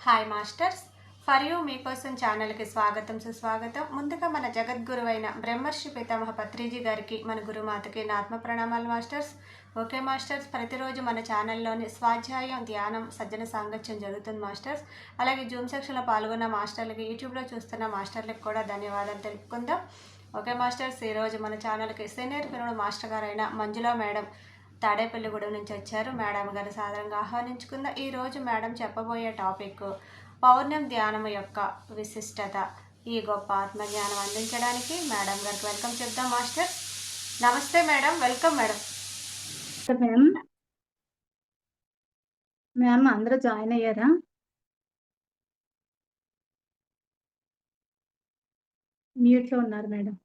Hi masters. For you మీకోసం ఛానల్కి స్వాగతం సుస్వాగతం. ముందుగా మన జగద్గురువైన బ్రహ్మర్షి పితామహ పత్రిజీ గారికి, మన గురుమాతకి నా ఆత్మ ప్రణామాలు మాస్టర్స్. ఓకే మాస్టర్స్, ప్రతిరోజు మన ఛానల్లోని స్వాధ్యాయం, ధ్యానం, సజ్జన సాంగత్యం జరుగుతుంది మాస్టర్స్. అలాగే జూమ్ సెక్షన్లో పాల్గొన్న మాస్టర్లకి, యూట్యూబ్లో చూస్తున్న మాస్టర్లకు కూడా ధన్యవాదాలు తెలుపుకుందాం. ఓకే మాస్టర్స్, ఈరోజు మన ఛానల్కి సీనియర్ పిల్లలు మాస్టర్ గారైన మంజులా మేడం తాడేపల్లిగూడెం నుంచి వచ్చారు. మేడం గారు సాదరంగా ఆహ్వానించుకుందాం. ఈరోజు మేడం చెప్పబోయే టాపిక్ పౌర్ణమి ధ్యానం యొక్క విశిష్టత. ఈ గొప్ప ఆత్మజ్ఞానం అందించడానికి మేడం గారికి వెల్కమ్ చెప్దాం మాస్టర్. నమస్తే madam, welcome madam. Ma'am ma'am అందరూ జాయిన్ అయ్యారా? మ్యూట్లో ఉన్నారు మేడం.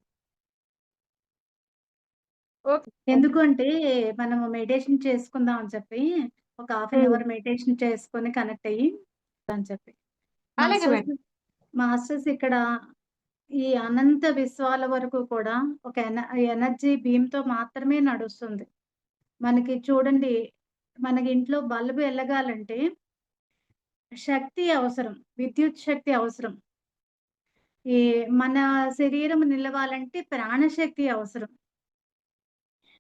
ఓకే. ఎందుకు అంటే మనము మెడిటేషన్ చేసుకుందాం అని చెప్పి ఒక హాఫ్ అన్ అవర్ మెడిటేషన్ చేసుకొని కనెక్ట్ అయ్యి అని చెప్పి అలాగే మాస్టర్స్ మేడం. మాస్టర్స్ ఇక్కడ ఈ అనంత విశ్వాల వరకు కూడా ఒక ఎనర్జీ బీమ్‌తో మాత్రమే నడుస్తుంది. మనకి చూడండి, మనకి ఇంట్లో బల్బ్ ఎలగాలంటే శక్తి అవసరం. విద్యుత్ శక్తి అవసరం. ఈ మన శరీరం నిలవాలంటే ప్రాణశక్తి అవసరం.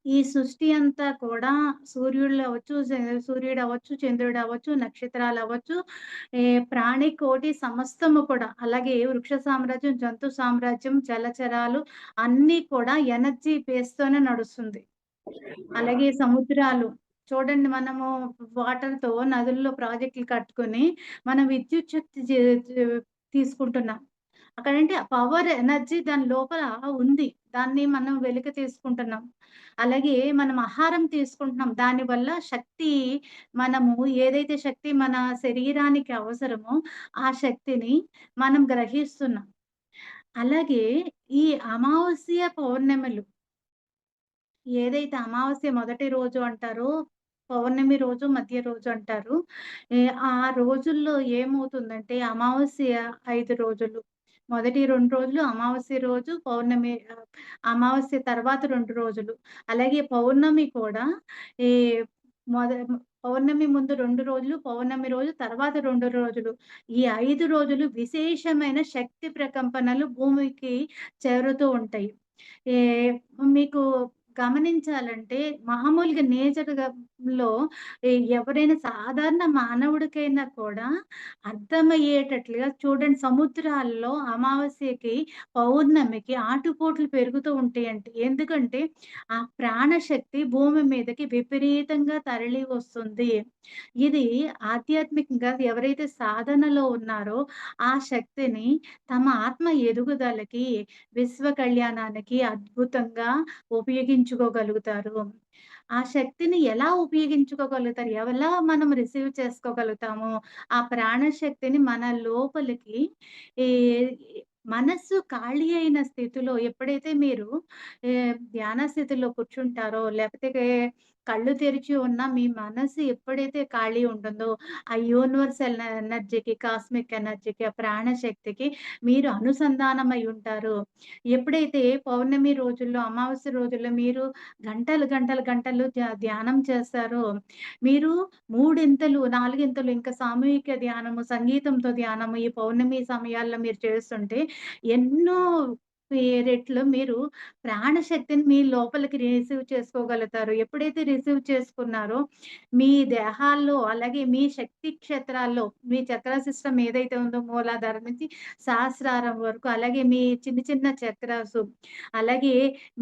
ఈ సృష్టి అంతా కూడా సూర్యుడవ్వచ్చు, చంద్రుడవ్వచ్చు, నక్షత్రాలవ్వచ్చు, ప్రాణికోటి సమస్తము కూడా, అలాగే వృక్ష సామ్రాజ్యం, జంతు సామ్రాజ్యం, జలచరాలు అన్నీ కూడా ఎనర్జీ బేస్‌తోనే నడుస్తుంది. అలాగే సముద్రాలు చూడండి, మనము వాటర్‌తో నదుల్లో ప్రాజెక్టులు కట్టుకొని మనం విద్యుత్ శక్తి తీసుకుంటున్నాం. అక్కడంటే పవర్ ఎనర్జీ దాని లోపల ఉంది. దాన్ని మనం వెలికి తీసుకుంటున్నాం. అలాగే మనం ఆహారం తీసుకుంటున్నాం. దానివల్ల శక్తి, మనము ఏదైతే శక్తి మన శరీరానికి అవసరమో ఆ శక్తిని మనం గ్రహిస్తున్నాం. అలాగే ఈ అమావాస్య, పౌర్ణములు ఏదైతే అమావాస్య మొదటి రోజు అంటారో, పౌర్ణమి రోజు, మధ్య రోజు అంటారు. ఆ రోజుల్లో ఏమవుతుందంటే అమావాస్య 5 రోజులు. మొదటి 2 రోజులు అమావాస్య రోజు, అమావాస్య తర్వాత 2 రోజులు. అలాగే పౌర్ణమి కూడా ఈ మొద పౌర్ణమి ముందు 2 రోజులు, పౌర్ణమి రోజు తర్వాత 2 రోజులు. ఈ 5 రోజులు విశేషమైన శక్తి ప్రకంపనలు భూమికి చేరుతూ ఉంటాయి. ఏ మీకు గమనించాలంటే మామూలుగా నేచర్‌లో ఎవరైనా సాధారణ మానవుడికైనా కూడా అర్థమయ్యేటట్లుగా చూడండి, సముద్రాల్లో అమావాస్యకి, పౌర్ణమికి ఆటుపోట్లు పెరుగుతూ ఉంటాయంట. ఎందుకంటే ఆ ప్రాణశక్తి భూమి మీదకి విపరీతంగా తరలి వస్తుంది. ఇది ఆధ్యాత్మికంగా ఎవరైతే సాధనలో ఉన్నారో ఆ శక్తిని తమ ఆత్మ ఎదుగుదలకి, విశ్వ కళ్యాణానికి అద్భుతంగా ఉపయోగించుకోగలుగుతారు. ఆ శక్తిని ఎలా ఉపయోగించుకోగలుగుతారు? ఎలా మనం రిసీవ్ చేసుకోగలుగుతాము? ఆ ప్రాణశక్తిని మన లోపలికి ఈ మనస్సు ఖాళీ అయిన స్థితిలో ఎప్పుడైతే మీరు ధ్యాన స్థితిలో కూర్చుంటారో, లేకపోతే కళ్ళు తెరిచి ఉన్న మీ మనసు ఎప్పుడైతే ఖాళీ ఉంటుందో, ఆ యూనివర్సల్ ఎనర్జీకి, కాస్మిక్ ఎనర్జీకి, ఆ ప్రాణశక్తికి మీరు అనుసంధానమై ఉంటారు. ఎప్పుడైతే పౌర్ణమి రోజుల్లో, అమావాస్య రోజుల్లో మీరు గంటలు ధ్యానం చేస్తారో, మీరు మూడింతలు, నాలుగింతలు ఇంకా సామూహిక ధ్యానము, సంగీతంతో ధ్యానము ఈ పౌర్ణమి సమయాల్లో మీరు చేస్తుంటే ఎన్నో రెట్లు మీరు ప్రాణశక్తిని మీ లోపలికి రిసీవ్ చేసుకోగలుగుతారు. ఎప్పుడైతే రిసీవ్ చేసుకున్నారో మీ దేహాల్లో, అలాగే మీ శక్తి క్షేత్రాల్లో, మీ చక్ర సిస్టమ్ ఏదైతే ఉందో మూలాధారం నుంచి సహస్రారం వరకు, అలాగే మీ చిన్న చిన్న చక్రాసు, అలాగే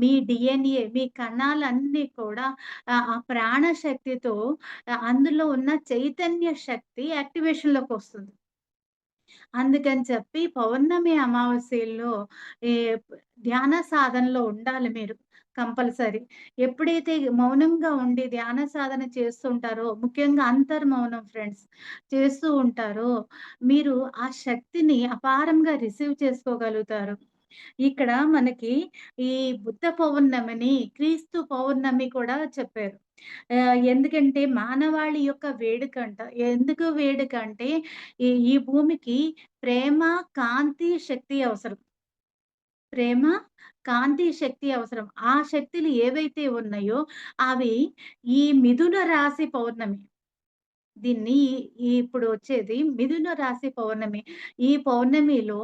మీ డిఎన్ఏ, మీ కణాలన్నీ కూడా ఆ ప్రాణశక్తితో, అందులో ఉన్న చైతన్య శక్తి యాక్టివేషన్‌లోకొస్తుంది. అందుకని చెప్పి పౌర్ణమి, అమావాస్యల్లో ఈ ధ్యాన సాధనలో ఉండాలి మీరు కంపల్సరీ. ఎప్పుడైతే మౌనంగా ఉండి ధ్యాన సాధన చేస్తుంటారో, ముఖ్యంగా అంతర్మౌనం ఫ్రెండ్స్, చేస్తూ ఉంటారో, మీరు ఆ శక్తిని అపారంగా రిసీవ్ చేసుకోగలుగుతారు. ఇక్కడ మనకి ఈ బుద్ధ పౌర్ణమిని, క్రీస్తు పౌర్ణమి కూడా చెప్పారు. ఎందుకంటే మానవాళి యొక్క వేడుకంట. ఎందుకు వేడుకంటే ఈ భూమికి ప్రేమ, కాంతి, శక్తి అవసరం. ప్రేమ, కాంతి, శక్తి అవసరం. ఆ శక్తులు ఏవైతే ఉన్నాయో అవి ఈ మిథున రాశి పౌర్ణమి. దీన్ని ఇప్పుడు వచ్చేది మిథున రాశి పౌర్ణమి. ఈ పౌర్ణమిలో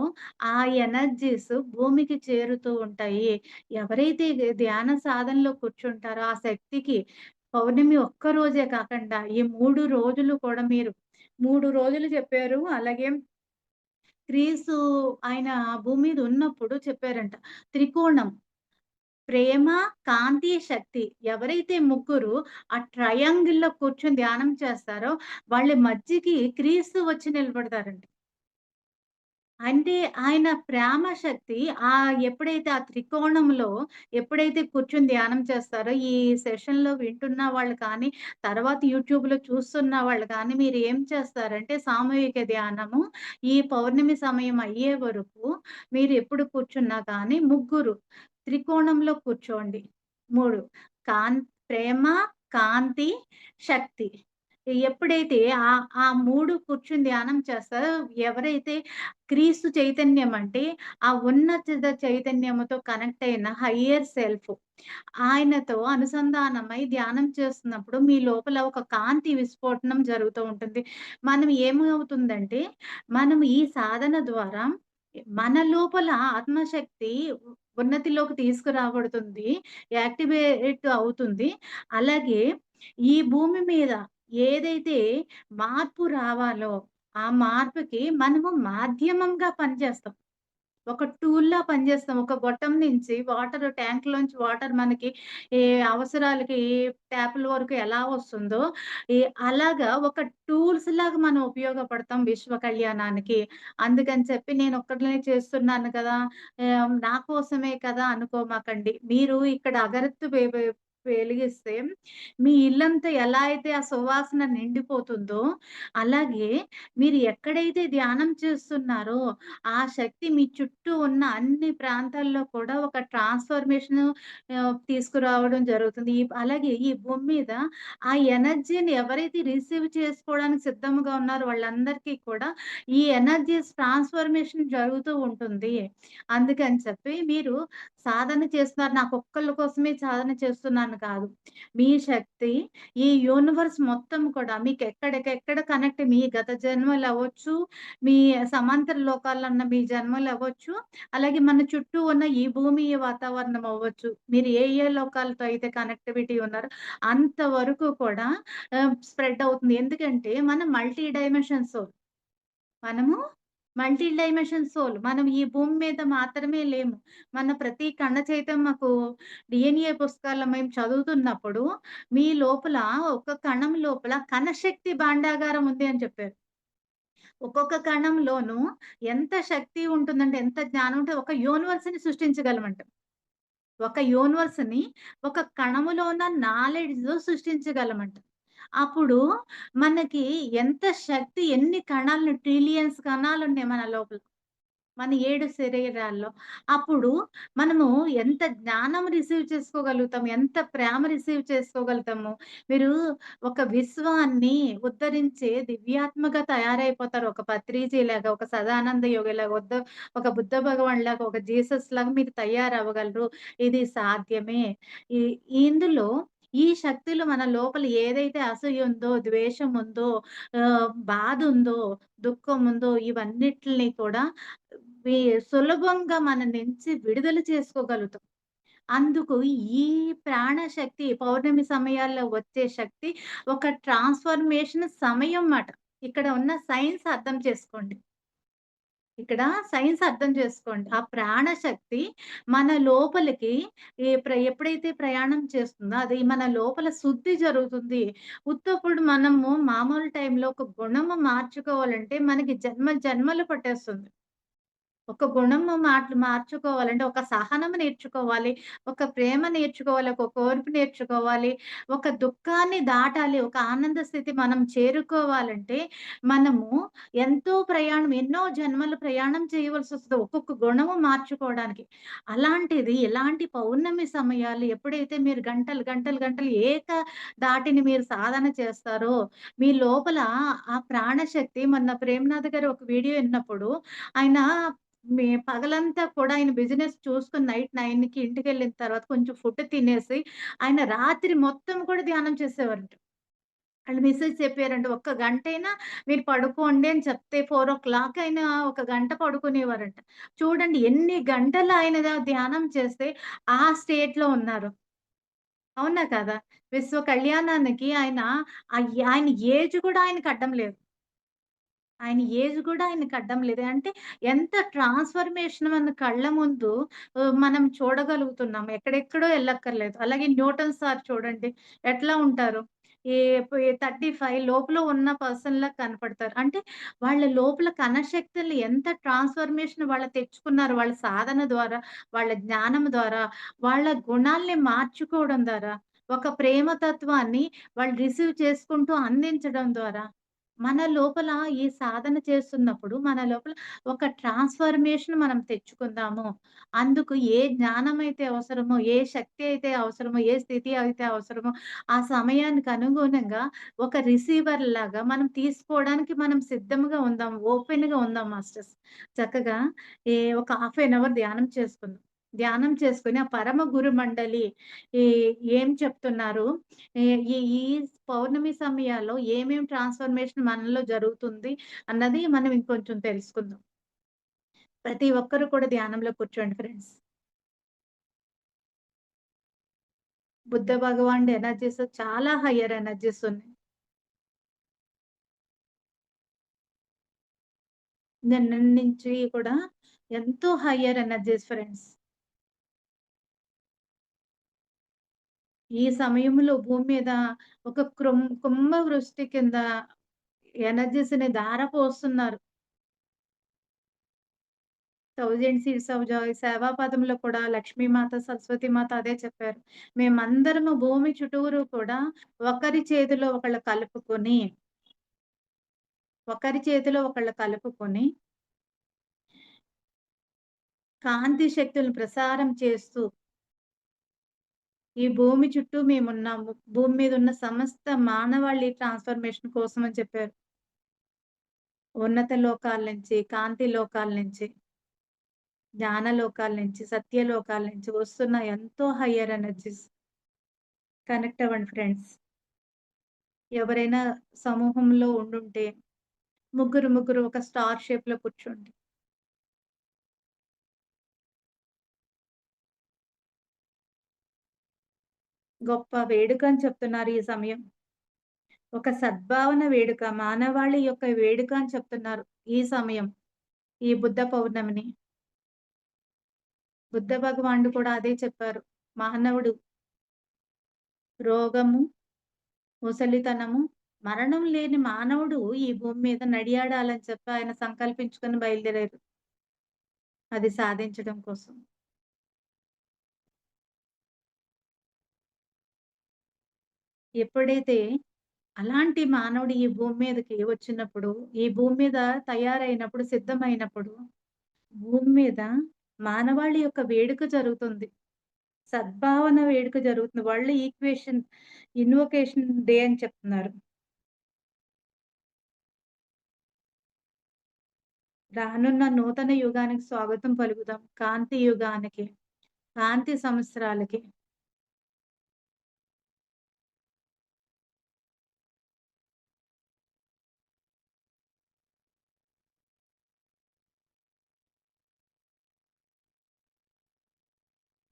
ఆ ఎనర్జీస్ భూమికి చేరుతూ ఉంటాయి. ఎవరైతే ధ్యాన సాధనలో కూర్చుంటారో ఆ శక్తికి పౌర్ణమి ఒక్క రోజే కాకుండా ఈ 3 రోజులు కూడా మీరు 3 రోజులు చెప్పారు. అలాగే క్రీస్తు ఆయన భూమి మీద ఉన్నప్పుడు చెప్పారంట. త్రికోణం ప్రేమ, కాంతి, శక్తి. ఎవరైతే ముగ్గురు ఆ ట్రయాంగిల్‌లో కూర్చొని ధ్యానం చేస్తారో, వాళ్ళ మధ్యకి క్రీస్తు వచ్చి నిలబడతారంట. అంటే ఆయన ప్రేమ శక్తి ఎప్పుడైతే ఆ త్రికోణంలో ఎప్పుడైతే కూర్చొని ధ్యానం చేస్తారో, ఈ సెషన్‌లో వింటున్న వాళ్ళు కానీ, తర్వాత యూట్యూబ్‌లో చూస్తున్న వాళ్ళు కానీ, మీరు ఏం చేస్తారంటే సామూహిక ధ్యానము ఈ పౌర్ణమి సమయం అయ్యే వరకు మీరు ఎప్పుడు కూర్చున్నా కానీ ముగ్గురు త్రికోణంలో కూర్చోండి. 3 ప్రేమ, కాంతి, శక్తి. ఎప్పుడైతే ఆ 3 కూర్చొని ధ్యానం చేస్తారో, ఎవరైతే క్రీస్తు చైతన్యం అంటే, ఆ ఉన్నత చైతన్యముతో కనెక్ట్ అయిన హయ్యర్ సెల్ఫ్ ఆయనతో అనుసంధానమై ధ్యానం చేస్తున్నప్పుడు మీ లోపల ఒక కాంతి విస్ఫోటనం జరుగుతూ ఉంటుంది. మనం ఏమవుతుందంటే, మనం ఈ సాధన ద్వారా మన లోపల ఆత్మశక్తి ఉన్నతిలోకి తీసుకురాబడుతుంది. యాక్టివేట్ అవుతుంది. అలాగే ఈ భూమి మీద ఏదైతే మార్పు రావాలో, ఆ మార్పుకి మనము మాధ్యమంగా పనిచేస్తాం. ఒక టూల్‌లా పనిచేస్తాం. ఒక గొట్టం నుంచి ట్యాంక్‌లోంచి వాటర్ మనకి ఏ అవసరాలకి ట్యాప్‌ల వరకు ఎలా వస్తుందో, ఈ అలాగా ఒక టూల్స్‌లాగా మనం ఉపయోగపడతాం విశ్వ కళ్యాణానికి. అందుకని చెప్పి నేనొక్కడినే చేస్తున్నాను కదా! నా కోసమే కదా అనుకోమాకండి. మీరు ఇక్కడ అగరత్తు వెలిగిస్తే మీ ఇల్లంతా ఎలా అయితే ఆ సువాసన నిండిపోతుందో, అలాగే మీరు ఎక్కడైతే ధ్యానం చేస్తున్నారో ఆ శక్తి మీ చుట్టూ ఉన్న అన్ని ప్రాంతాల్లో కూడా ఒక ట్రాన్స్‌ఫర్మేషను తీసుకురావడం జరుగుతుంది. అలాగే ఈ భూమి మీద ఆ ఎనర్జీని ఎవరైతే రిసీవ్ చేసుకోవడానికి సిద్ధంగా ఉన్నారో వాళ్ళందరికీ కూడా ఈ ఎనర్జీస్ ట్రాన్స్‌ఫర్మేషన్ జరుగుతూ ఉంటుంది. అందుకని చెప్పి మీరు సాధన చేస్తున్నారు. నాకొక్కళ్ళ కోసమే సాధన చేస్తున్నాను కాదు. మీ శక్తి ఈ యూనివర్స్ మొత్తం కూడా మీకెక్కడికెక్కడ కనెక్ట్ మీ గత జన్మలవ్వచ్చు, మీ సమాంతర లోకాల్లో ఉన్న మీ జన్మలవ్వచ్చు, అలాగే మన చుట్టూ ఉన్న ఈ భూమి వాతావరణం అవ్వచ్చు. మీరు ఏ లోకాలతో అయితే కనెక్టివిటీ ఉన్నారో అంతవరకు కూడా స్ప్రెడ్ అవుతుంది. ఎందుకంటే మనం మల్టీ డైమెన్షన్ సోల్. మనము మల్టీ డైమెన్షన్ సోల్. మనం ఈ భూమి మీద మాత్రమే లేము. మన ప్రతి కణ చైతన్యకు డీఎన్ఏ పుస్తకాల్లో మేము చదువుతున్నప్పుడు మీ లోపల ఒక కణం లోపల కణశక్తి భాండాగారం ఉంది అని చెప్పారు. ఒక్కొక్క కణంలోనూ ఎంత శక్తి ఉంటుందంటే, ఎంత జ్ఞానం ఉంటే ఒక యూనివర్స్‌ని సృష్టించగలమంట. ఒక యూనివర్స్‌ని ఒక కణములో ఉన్న నాలెడ్జ్‌తో సృష్టించగలమంట. అప్పుడు మనకి ఎంత శక్తి ఎన్ని కణాలు ట్రిలియన్స్ కణాలున్నాయి మన లోపల. మన 7 శరీరాల్లో. అప్పుడు మనము ఎంత జ్ఞానం రిసీవ్ చేసుకోగలుగుతాం, ఎంత ప్రేమ రిసీవ్ చేసుకోగలుగుతాము. మీరు ఒక విశ్వాన్ని ఉద్ధరించే దివ్యాత్మగా తయారైపోతారు. ఒక పత్రిజీలాగా, ఒక సదానంద యోగిలాగా, ఒక బుద్ధ భగవానులాగా, ఒక జీసస్‌లాగా మీరు తయారవ్వగలరు. ఇది సాధ్యమే. ఈ ఇందులో ఈ శక్తులు మన లోపల ఏదైతే అసూయ ఉందో, ద్వేషం ఉందో, బాధుందో, దుఃఖం ఉందో ఇవన్నిటిని కూడా వి సులభంగా మన నుంచి విడుదల చేసుకోగలుగుతాం. అందుకు ఈ ప్రాణశక్తి పౌర్ణమి సమయాల్లో వచ్చే శక్తి ఒక ట్రాన్స్‌ఫర్మేషన్ సమయం మాట. ఇక్కడ ఉన్న సైన్స్ అర్థం చేసుకోండి. ఇక్కడ సైన్స్ అర్థం చేసుకోండి. ఆ ప్రాణశక్తి మన లోపలికి ఎప్పుడైతే ప్రయాణం చేస్తుందో అది మన లోపల శుద్ధి జరుగుతుంది. ఉత్తప్పుడు మనము మామూలు టైంలో ఒక గుణము మార్చుకోవాలంటే మనకి జన్మలు పట్టేస్తుంది. ఒక గుణము మార్చుకోవాలంటే, ఒక సహనం నేర్చుకోవాలి, ఒక ప్రేమ నేర్చుకోవాలి, ఒక ఓర్పు నేర్చుకోవాలి, ఒక దుఃఖాన్ని దాటాలి, ఒక ఆనంద స్థితి మనం చేరుకోవాలంటే, మనము ఎన్నో జన్మలు ప్రయాణం చేయవలసొస్తది. ఒక్కొక్క గుణము మార్చుకోవడానికి. అలాంటిది ఇలాంటి పౌర్ణమి సమయాలు ఎప్పుడైతే మీరు గంటలు దాటిని మీరు సాధన చేస్తారో, మీ లోపల ఆ ప్రాణశక్తి మొన్న ప్రేమనాథ్ గారు ఒక వీడియో ఇన్నప్పుడు ఆయన పగలంతా కూడా ఆయన బిజినెస్ చూసుకొని నైట్ 9కి ఇంటికెళ్ళిన తర్వాత కొంచెం ఫుడ్ తినేసి, ఆయన రాత్రి మొత్తం కూడా ధ్యానం చేసేవారంట. ఆళ్ళు మెసేజ్ చెప్పారంట. ఒక్క గంటైనా మీరు పడుకోండి అని చెప్తే 4:00 అయినా ఒక గంట పడుకునేవారంట. చూడండి ఎన్ని గంటలు ఆయన ధ్యానం చేస్తే ఆ స్టేట్‌లో ఉన్నారు. అవునా కదా! విశ్వ కళ్యాణానికి ఆయన ఏజ్ కూడా ఆయనకి అడ్డం లేదు. ఆయన ఏజ్ గూడా ఆయనకి అడ్డం లేదు. అంటే ఎంత ట్రాన్స్‌ఫర్మేషన్ మన కళ్ళ ముందు మనం చూడగలుగుతున్నాం. ఎక్కడెక్కడో ఎళ్ళక్కర్లేదు. అలాగే న్యూటన్ సార్ చూడండి ఎట్లా ఉంటారు. ఏ 35 లోపల ఉన్న పర్సన్‌లా కనపడతారు. అంటే వాళ్ళ లోపల కణశక్తుల్ని ఎంత ట్రాన్స్‌ఫర్మేషన్ వాళ్ళు తెచ్చుకున్నారు. వాళ్ళ సాధన ద్వారా, వాళ్ళ జ్ఞానం ద్వారా, వాళ్ళ గుణాల్ని మార్చుకోవడం ద్వారా, ఒక ప్రేమ తత్వాన్ని వాళ్ళు రిసీవ్ చేసుకుంటూ అందించడం ద్వారా మన లోపల ఈ సాధన చేస్తున్నప్పుడు, మన లోపల ఒక ట్రాన్స్‌ఫర్మేషన్ మనం తెచ్చుకుందాము. అందుకు ఏ జ్ఞానమైతే అవసరమో, ఏ శక్తి అయితే అవసరమో, ఏ స్థితి అయితే అవసరమో, ఆ సమయానికి అనుగుణంగా ఒక రిసీవర్‌లాగా మనం తీసుకోవడానికి మనం సిద్ధంగా ఉందాం. ఓపెన్‌గా ఉందాం మాస్టర్స్. చక్కగా ఒక హాఫ్ ఎన్ అవర్ ధ్యానం చేసుకుందాం. ధ్యానం చేసుకొని ఆ పరమ గురు మండలి ఈ ఏం చెప్తున్నారు? ఈ ఈ ఈ పౌర్ణమి సమయాల్లో ఏమేం ట్రాన్స్‌ఫర్మేషన్ మనలో జరుగుతుంది అన్నది మనం ఇంకొంచెం తెలుసుకుందాం. ప్రతి ఒక్కరు కూడా ధ్యానంలో కూర్చోండి ఫ్రెండ్స్. బుద్ధ భగవానుడి ఎనర్జీస్ చాలా హైయర్ ఎనర్జీస్ ఉన్నాయి. నిన్న నుంచి కూడా ఎంతో హైయర్ ఎనర్జీస్ ఫ్రెండ్స్. ఈ సమయంలో భూమి మీద ఒక కుంభ వృష్టి కింద ఎనర్జీస్‌ని ధార పోస్తున్నారు. 1000 సీడ్స్ ఆఫ్ జాయ్ సేవాపదంలో కూడా లక్ష్మీమాత, సరస్వతీమాత అదే చెప్పారు. మేమందరము భూమి చుట్టూరు కూడా ఒకరి చేతిలో ఒకళ్ళు కలుపుకొని, ఒకరి చేతిలో ఒకళ్ళు కలుపుకొని, కాంతి శక్తులను ప్రసారం చేస్తూ, ఈ భూమి చుట్టూ మేమున్నాము. భూమి మీద ఉన్న సమస్త మానవాళి ట్రాన్స్‌ఫర్మేషన్ కోసం అని చెప్పారు. ఉన్నత లోకాల నుంచి, కాంతి లోకాల నుంచి, జ్ఞాన లోకాల నుంచి, సత్య లోకాల నుంచి వస్తున్న ఎంతో హైయర్ ఎనర్జీస్. కనెక్ట్ అవ్వండి ఫ్రెండ్స్. ఎవరైనా సమూహంలో ఉండుంటే ముగ్గురు, ముగ్గురు ఒక స్టార్ షేప్‌లో కూర్చోండి. గొప్ప వేడుక అని చెప్తున్నారు ఈ సమయం. ఒక సద్భావన వేడుక, మానవాళి యొక్క వేడుక అని చెప్తున్నారు ఈ సమయం. ఈ బుద్ధ పౌర్ణమిని. బుద్ధ భగవానుడు కూడా అదే చెప్పారు. మానవుడు రోగము, ముసలితనము, మరణం లేని మానవుడు ఈ భూమి మీద నడియాడాలని చెప్పి ఆయన సంకల్పించుకొని బయలుదేరారు. అది సాధించడం కోసం. ఎప్పుడైతే అలాంటి మానవుడు ఈ భూమి మీదకి వచ్చినప్పుడు, ఈ భూమి మీద తయారైనప్పుడు, సిద్ధమైనప్పుడు, భూమి మీద మానవాళి యొక్క వేడుక జరుగుతుంది. సద్భావన వేడుక జరుగుతుంది. వరల్డ్ ఇన్వొకేషన్ డే అని చెప్తున్నారు. రానున్న నూతన యుగానికి స్వాగతం పలుకుదాం. కాంతి యుగానికి, కాంతి సంవత్సరాలకి.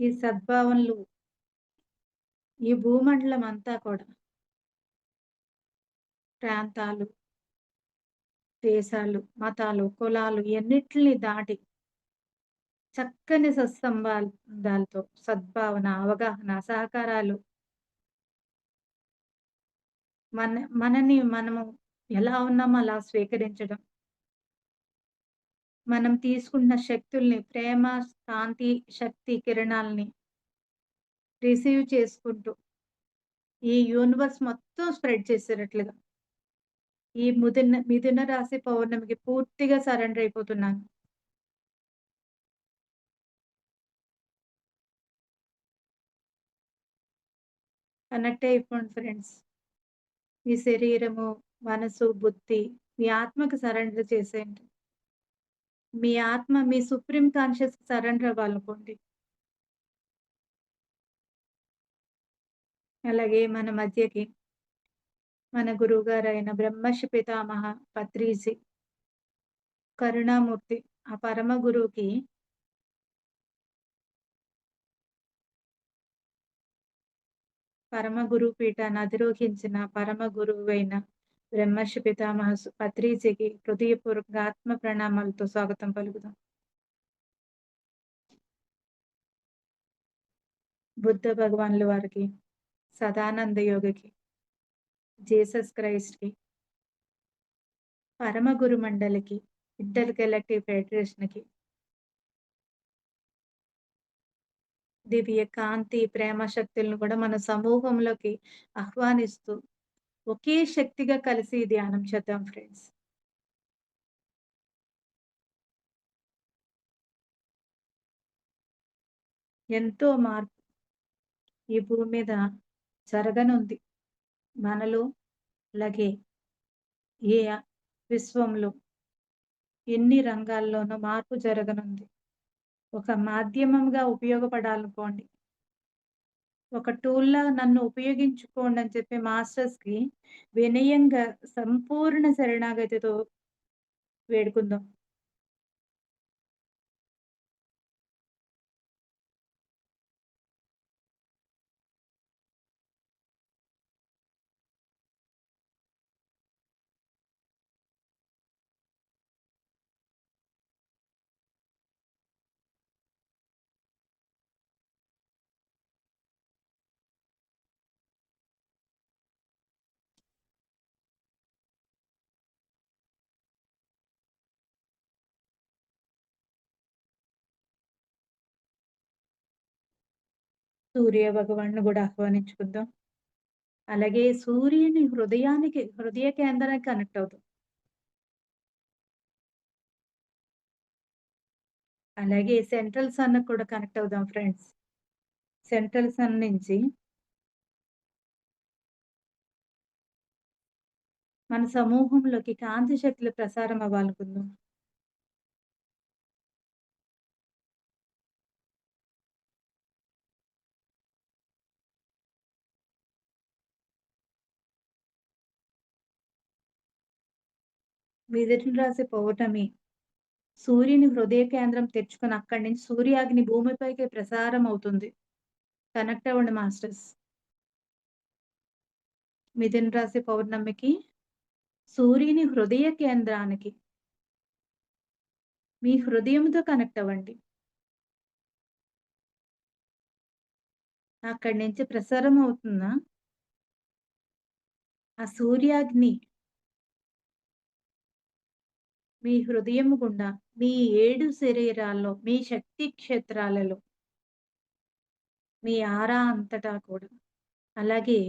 ఈ సద్భావనలు, ఈ భూమండలం అంతా కూడా ప్రాంతాలు, దేశాలు, మతాలు, కులాలు ఎన్నిటిని దాటి చక్కని సత్సంబంధాలతో సద్భావన, అవగాహన, సహకారాలు మనని మనము ఎలా ఉన్నామో అలా స్వీకరించడం. మనం తీసుకున్న శక్తుల్ని ప్రేమ, కాంతి, శక్తి కిరణాల్ని రిసీవ్ చేసుకుంటూ ఈ యూనివర్స్ మొత్తం స్ప్రెడ్ చేసేటట్లుగా ఈ మిథున రాశి పౌర్ణమికి పూర్తిగా సరెండర్ అయిపోతున్నాను. కనెక్ట్ అయిపోండి ఫ్రెండ్స్. మీ శరీరము, మనసు, బుద్ధి మీ ఆత్మకి సరెండర్ చేసేయండి. మీ ఆత్మ మీ సుప్రీం కాన్షియస్‌కి సరెండర్ అవ్వాలనుకోండి. అలాగే మన మధ్యకి మన గురువుగారైన బ్రహ్మర్షి పితామహ పత్రిజీ కరుణామూర్తి ఆ పరమ గురువుకి పరమ గురు పీఠాన్ని అధిరోహించిన పరమ గురువైన బ్రహ్మర్షి పితామహ పత్రిజీకి హృదయపూర్వక ఆత్మ ప్రణామాలతో స్వాగతం పలుకుదాం. బుద్ధ భగవానుల వారికి, సదానంద యోగికి, జీసస్ క్రైస్ట్‌కి, పరమ గురు మండలికి, ఇంటర్ గెలక్టివ్ ఫెడరేషన్‌కి, దివ్య కాంతి, ప్రేమ శక్తులను కూడా మన సమూహంలోకి ఆహ్వానిస్తూ ఒకే శక్తిగా కలిసి ధ్యానం చేద్దాం ఫ్రెండ్స్. ఎంతో మార్పు ఈ భూమి మీద జరగనుంది. మనలో అలాగే ఈ విశ్వంలో ఎన్ని రంగాల్లోనూ మార్పు జరగనుంది. ఒక మాధ్యమంగా ఉపయోగపడాలనుకోండి. ఒక టూల్‌లా నన్ను ఉపయోగించుకోండి అని చెప్పి మాస్టర్స్‌కి వినయంగా సంపూర్ణ శరణాగతితో వేడుకుందాం. సూర్య భగవానుడిని గూడా ఆహ్వానించుకుందాం. అలాగే సూర్యుని హృదయ కేంద్రానికి కనెక్ట్ అవుదాం. అలాగే సెంట్రల్ సన్‌కి కూడా కనెక్ట్ అవుదాం ఫ్రెండ్స్. సెంట్రల్ సన్ నుంచి మన సమూహంలోకి కాంతి శక్తులు ప్రసారం అవ్వాలనుకుందాం. మిథున రాశి పౌర్ణమి సూర్యుని హృదయ కేంద్రం తెరుచుకొని అక్కడి నుంచి సూర్యాగ్ని భూమిపైకి ప్రసారం అవుతుంది. కనెక్ట్ అవ్వండి మాస్టర్స్. మిథున రాశి పౌర్ణమికి సూర్యుని హృదయ కేంద్రానికి మీ హృదయంతో కనెక్ట్ అవ్వండి. అక్కడి నుంచి ప్రసారం అవుతున్న ఆ సూర్యాగ్ని మీ హృదయం గుండా మీ 7 శరీరాల్లో, మీ శక్తి క్షేత్రాలలో, మీ ఆరా అంతటా కూడా, అలాగే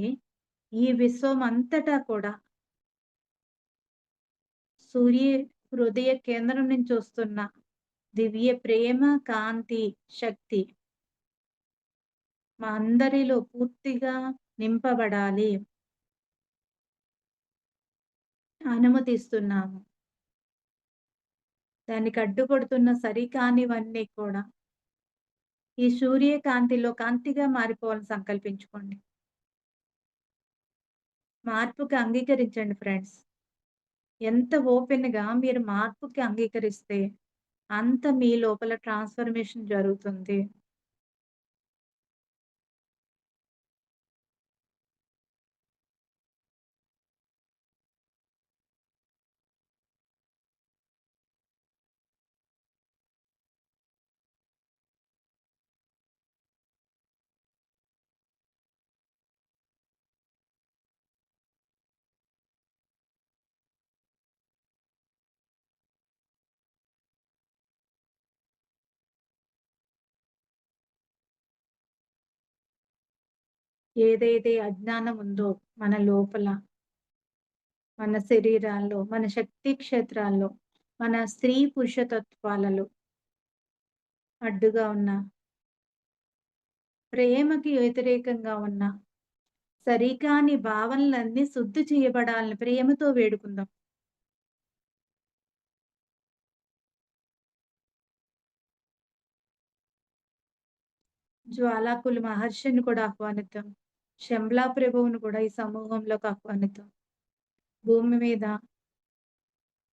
ఈ విశ్వం అంతటా కూడా సూర్య హృదయ కేంద్రం నుంచి వస్తున్న దివ్య ప్రేమ, కాంతి, శక్తి మా అందరిలో పూర్తిగా నింపబడాలి. అనుమతిస్తున్నాము. దానికి అడ్డుపడుతున్న సరికానివన్నీ కూడా ఈ సూర్యకాంతిలో కాంతిగా మారిపోవాలని సంకల్పించుకోండి. మార్పుకి అంగీకరించండి ఫ్రెండ్స్. ఎంత ఓపెన్‌గా మీరు మార్పుకి అంగీకరిస్తే, అంత మీ లోపల ట్రాన్స్‌ఫర్మేషన్ జరుగుతుంది. ఏదైతే అజ్ఞానం ఉందో మన లోపల, మన శరీరాల్లో, మన శక్తి క్షేత్రాల్లో, మన స్త్రీ పురుష తత్వాలలో అడ్డుగా ఉన్న, ప్రేమకి వ్యతిరేకంగా ఉన్న, సరికాని భావనలన్నీ శుద్ధి చేయబడాలని ప్రేమతో వేడుకుందాం. జ్వాలాకుల మహర్షిని కూడా ఆహ్వానిద్దాం. శంబలా ప్రభువును కూడా ఈ సమూహంలోకి ఆహ్వానిద్దాం. భూమి మీద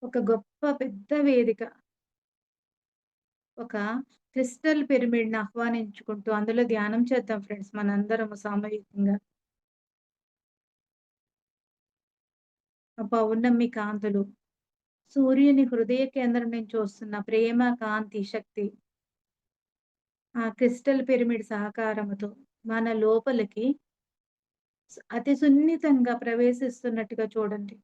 ఒక గొప్ప పెద్ద వేదిక, ఒక క్రిస్టల్ పిరమిడ్‌ని ఆహ్వానించుకుంటూ అందులో ధ్యానం చేద్దాం ఫ్రెండ్స్ మనందరము సామూహికంగా. ఆ పౌర్ణమి కాంతులు, సూర్యుని హృదయ కేంద్రం నుంచి వస్తున్న ప్రేమ, కాంతి, శక్తి, ఆ క్రిస్టల్ పిరమిడ్ సహకారముతో మన లోపలికి అతి సున్నితంగా ప్రవేశిస్తున్నట్టుగా చూడండి.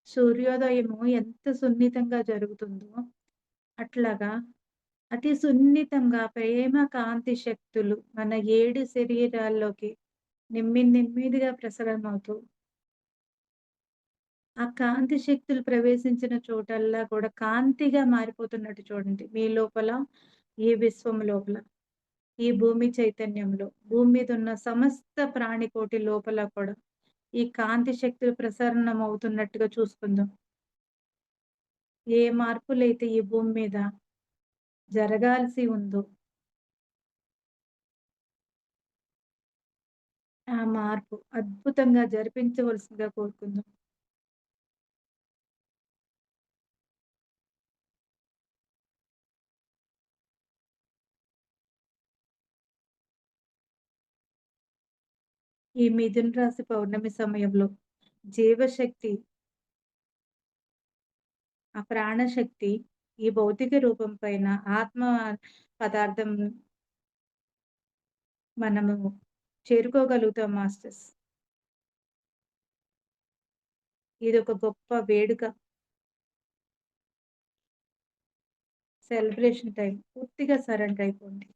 సూర్యోదయము ఎంత సున్నితంగా జరుగుతుందో, అట్లాగా అతి సున్నితంగా ప్రేమ, కాంతి శక్తులు మన 7 శరీరాల్లోకి నెమ్మదిగా ప్రసరణమవుతూ, ఆ కాంతి శక్తులు ప్రవేశించిన చోటల్లా కూడా కాంతిగా మారిపోతున్నట్టు చూడండి. మీ లోపల, ఈ విశ్వం లోపల, ఈ భూమి చైతన్యంలో, భూమి మీద ఉన్న సమస్త ప్రాణికోటి లోపల కూడా ఈ కాంతి శక్తులు ప్రసరణం అవుతున్నట్టుగా చూసుకుందాం. ఏ మార్పులైతే ఈ భూమి మీద జరగాల్సి ఉందో, ఆ మార్పు అద్భుతంగా జరిపించవలసిందిగా కోరుకుందాం. ఈ మిథున రాశి పౌర్ణమి సమయంలో జీవశక్తి, ఆ ప్రాణశక్తి ఈ భౌతిక రూపం పైన ఆత్మ పదార్థం మనము చేరుకోగలుగుతాం మాస్టర్స్. ఇదొక గొప్ప వేడుక. Celebration time. పూర్తిగా సరెండర్ అయిపోండి.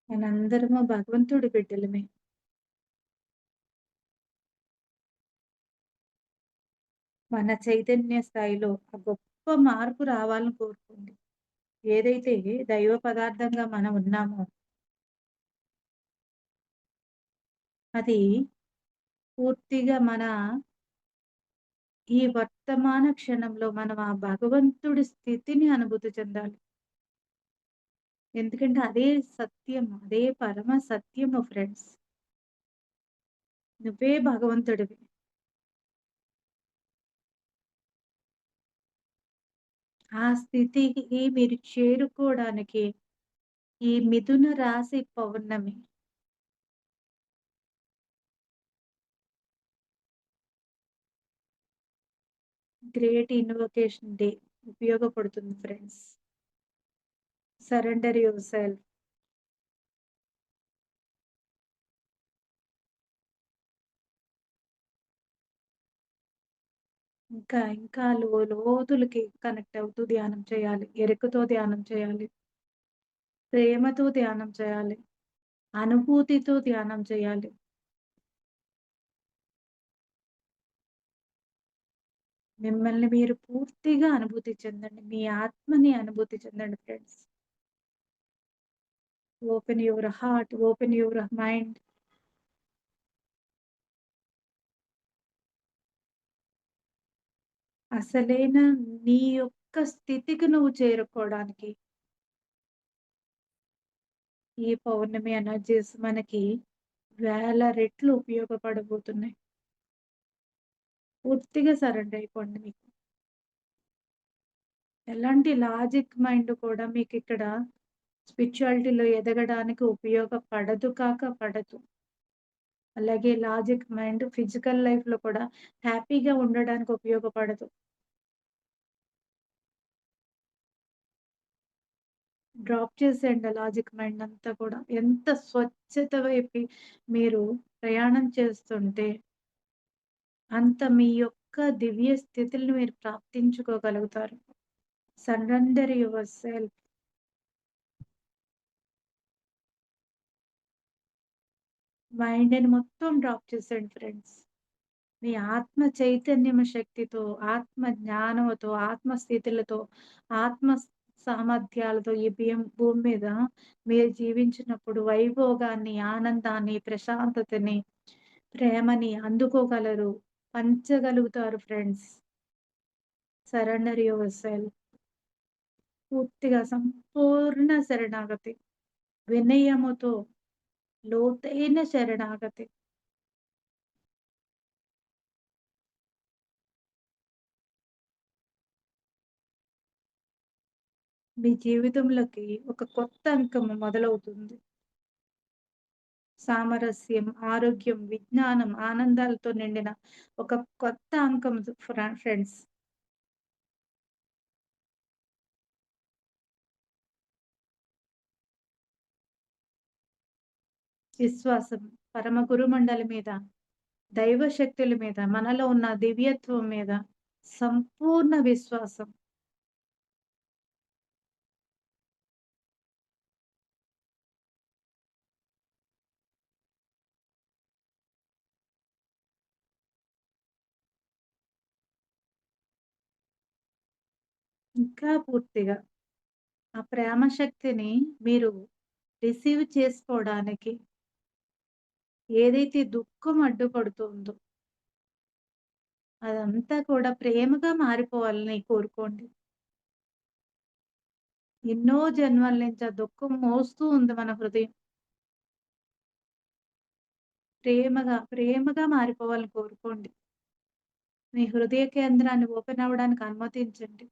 మనందరము భగవంతుడి బిడ్డలమే. మన చైతన్య స్థాయిలో ఆ గొప్ప మార్పు రావాలని కోరుకోండి. ఏదైతే దైవ పదార్థంగా మనం ఉన్నామో, అది పూర్తిగా మన ఈ వర్తమాన క్షణంలో మనం ఆ భగవంతుడి స్థితిని అనుభూతి చెందాలి. ఎందుకంటే అదే సత్యం. అదే పరమ సత్యము ఫ్రెండ్స్. నువ్వే భగవంతుడివి. ఆ స్థితికి మీరు చేరుకోవడానికి ఈ మిథున రాశి పౌర్ణమి గ్రేట్ ఇన్వొకేషన్ డే ఉపయోగపడుతుంది ఫ్రెండ్స్. Surrender your self. ఇంకా లోతులకి కనెక్ట్ అవుతూ ధ్యానం చేయాలి. ఎరుకతో ధ్యానం చేయాలి. ప్రేమతో ధ్యానం చేయాలి. అనుభూతితో ధ్యానం చేయాలి. మిమ్మల్ని మీరు పూర్తిగా అనుభూతి చెందండి. మీ ఆత్మని అనుభూతి చెందండి friends. Open your heart, open your mind. అసలైన నీ యొక్క స్థితికి నువ్వు చేరుకోవడానికి ఈ పౌర్ణమి ఎనర్జీస్ మనకి వేల రెట్లు ఉపయోగపడబోతున్నాయి. పూర్తిగా సరెండర్ అయిపోండి మీకు. ఎలాంటి లాజిక్ మైండ్ కూడా మీకిక్కడ స్పిరిచువాలిటీలో ఎదగడానికి ఉపయోగపడదు కాక పడదు. అలాగే లాజిక్ మైండ్ ఫిజికల్ లైఫ్‌లో కూడా హ్యాపీగా ఉండడానికి ఉపయోగపడదు. డ్రాప్ చేసేయండి ఆ లాజిక్ మైండ్ అంతా కూడా. ఎంత స్వచ్ఛత వైపు మీరు ప్రయాణం చేస్తుంటే, అంత మీ యొక్క దివ్య స్థితులను మీరు ప్రాప్తించుకోగలుగుతారు. Surrender your self. మైండ్‌ని మొత్తం డ్రాప్ చేసేయండి ఫ్రెండ్స్. మీ ఆత్మ చైతన్యము శక్తితో, ఆత్మ జ్ఞానముతో, ఆత్మ స్థితులతో, ఆత్మ సామర్థ్యాలతో ఈ భూమి మీద మీరు జీవించినప్పుడు వైభోగాన్ని, ఆనందాన్ని, ప్రశాంతతని, ప్రేమని అందుకోగలరు, పంచగలుగుతారు ఫ్రెండ్స్. Surrender yourself. పూర్తిగా సంపూర్ణ శరణాగతి. వినయముతో లోతైన శరణాగతి. మీ జీవితంలోకి ఒక కొత్త అంకం మొదలవుతుంది. సామరస్యం, ఆరోగ్యం, విజ్ఞానం, ఆనందాలతో నిండిన ఒక కొత్త అంకం ఫ్రెండ్స్. విశ్వాసం, పరమ గురుమండలి మీద, దైవ శక్తుల మీద, మనలో ఉన్న దివ్యత్వం మీద సంపూర్ణ విశ్వాసం. ఇంకా పూర్తిగా ఆ ప్రేమ శక్తిని మీరు రిసీవ్ చేసుకోవడానికి ఏదైతే దుఃఖం అడ్డుపడుతుందో అదంతా కూడా ప్రేమగా మారిపోవాలని కోరుకోండి. ఎన్నో జన్మల నుంచి ఆ దుఃఖం మోస్తూ ఉంది మన హృదయం. ప్రేమగా మారిపోవాలని కోరుకోండి. మీ హృదయ కేంద్రాన్ని ఓపెన్ అవ్వడానికి అనుమతించండి.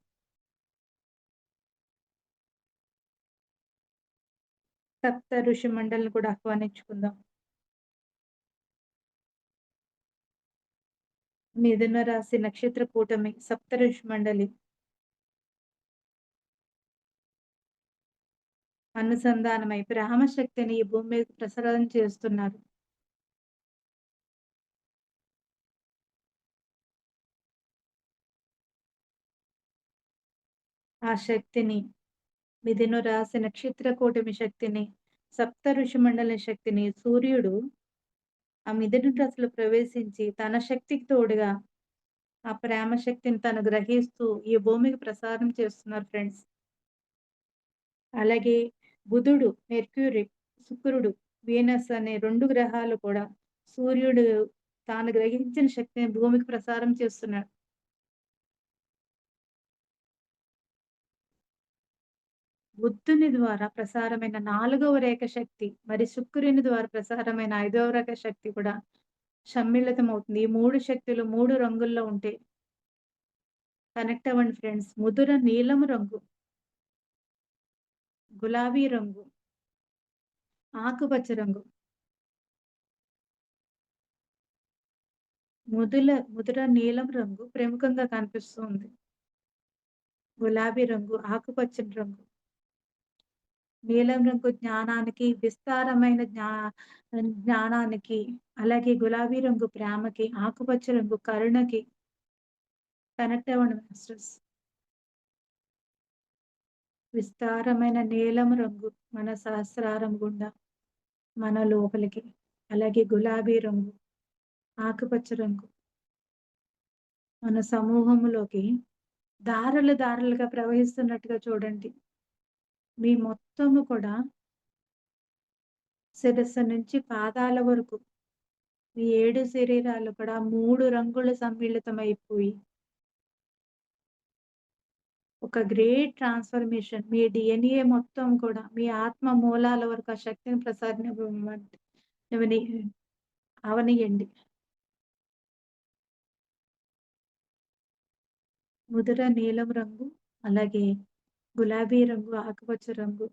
సప్త ఋషి మండలిని కూడా ఆహ్వానించుకుందాం. మిథున రాశి నక్షత్ర కూటమి సప్త ఋషి మండలి అనుసంధానమై బ్రాహ్మ శక్తిని ఈ భూమి మీద ప్రసారం చేస్తున్నారు. ఆ శక్తిని మిథున రాశి నక్షత్ర కూటమి శక్తిని, సప్త ఋషి మండలి శక్తిని సూర్యుడు ఆ మిథున రాశిలో ప్రవేశించి తన శక్తికి తోడుగా ఆ ప్రేమ శక్తిని తను గ్రహిస్తూ ఈ భూమికి ప్రసారం చేస్తున్నారు ఫ్రెండ్స్. అలాగే బుధుడు, మెర్క్యూరీ, శుక్రుడు, వీనస్ అనే 2 గ్రహాలు కూడా సూర్యుడు తాను గ్రహించిన శక్తిని భూమికి ప్రసారం చేస్తున్నాడు. బుద్ధుని ద్వారా ప్రసారమైన 4వ రేఖ శక్తి, మరి శుక్రుని ద్వారా ప్రసారమైన 5వ రేఖ శక్తి కూడా సమ్మిళితమవుతుంది. ఈ 3 శక్తులు 3 రంగుల్లో ఉంటే కనెక్ట్ అవ్వండి ఫ్రెండ్స్. ముదుర నీలం రంగు, గులాబీ రంగు, ఆకుపచ్చ రంగు, ముదుర నీలం రంగు ప్రముఖంగా కనిపిస్తుంది. గులాబీ రంగు, ఆకుపచ్చని రంగు, నీలం రంగు జ్ఞానానికి, విస్తారమైన జ్ఞానానికి, అలాగే గులాబీ రంగు ప్రేమకి, ఆకుపచ్చ రంగు కరుణకి కనెక్ట్ అవ్వండి మాస్టర్స్. విస్తారమైన నీలం రంగు మన సహస్రారం గుండా మన లోపలికి, అలాగే గులాబీ రంగు, ఆకుపచ్చ రంగు మన సమూహంలోకి దారలుగా ప్రవహిస్తున్నట్టుగా చూడండి. మీ మొత్తము కూడా శిరస్సు నుంచి పాదాల వరకు మీ 7 శరీరాలు కూడా 3 రంగులు సమ్మిళితమైపోయి ఒక గ్రేట్ ట్రాన్స్‌ఫర్మేషన్ మీ డీఎన్ఏ మొత్తం కూడా మీ ఆత్మ మూలాల వరకు ఆ శక్తిని ఇవని అవనియండి. ముదుర నీలం రంగు, అలాగే గులాబీ రంగు, ఆకుపచ్చ రంగు,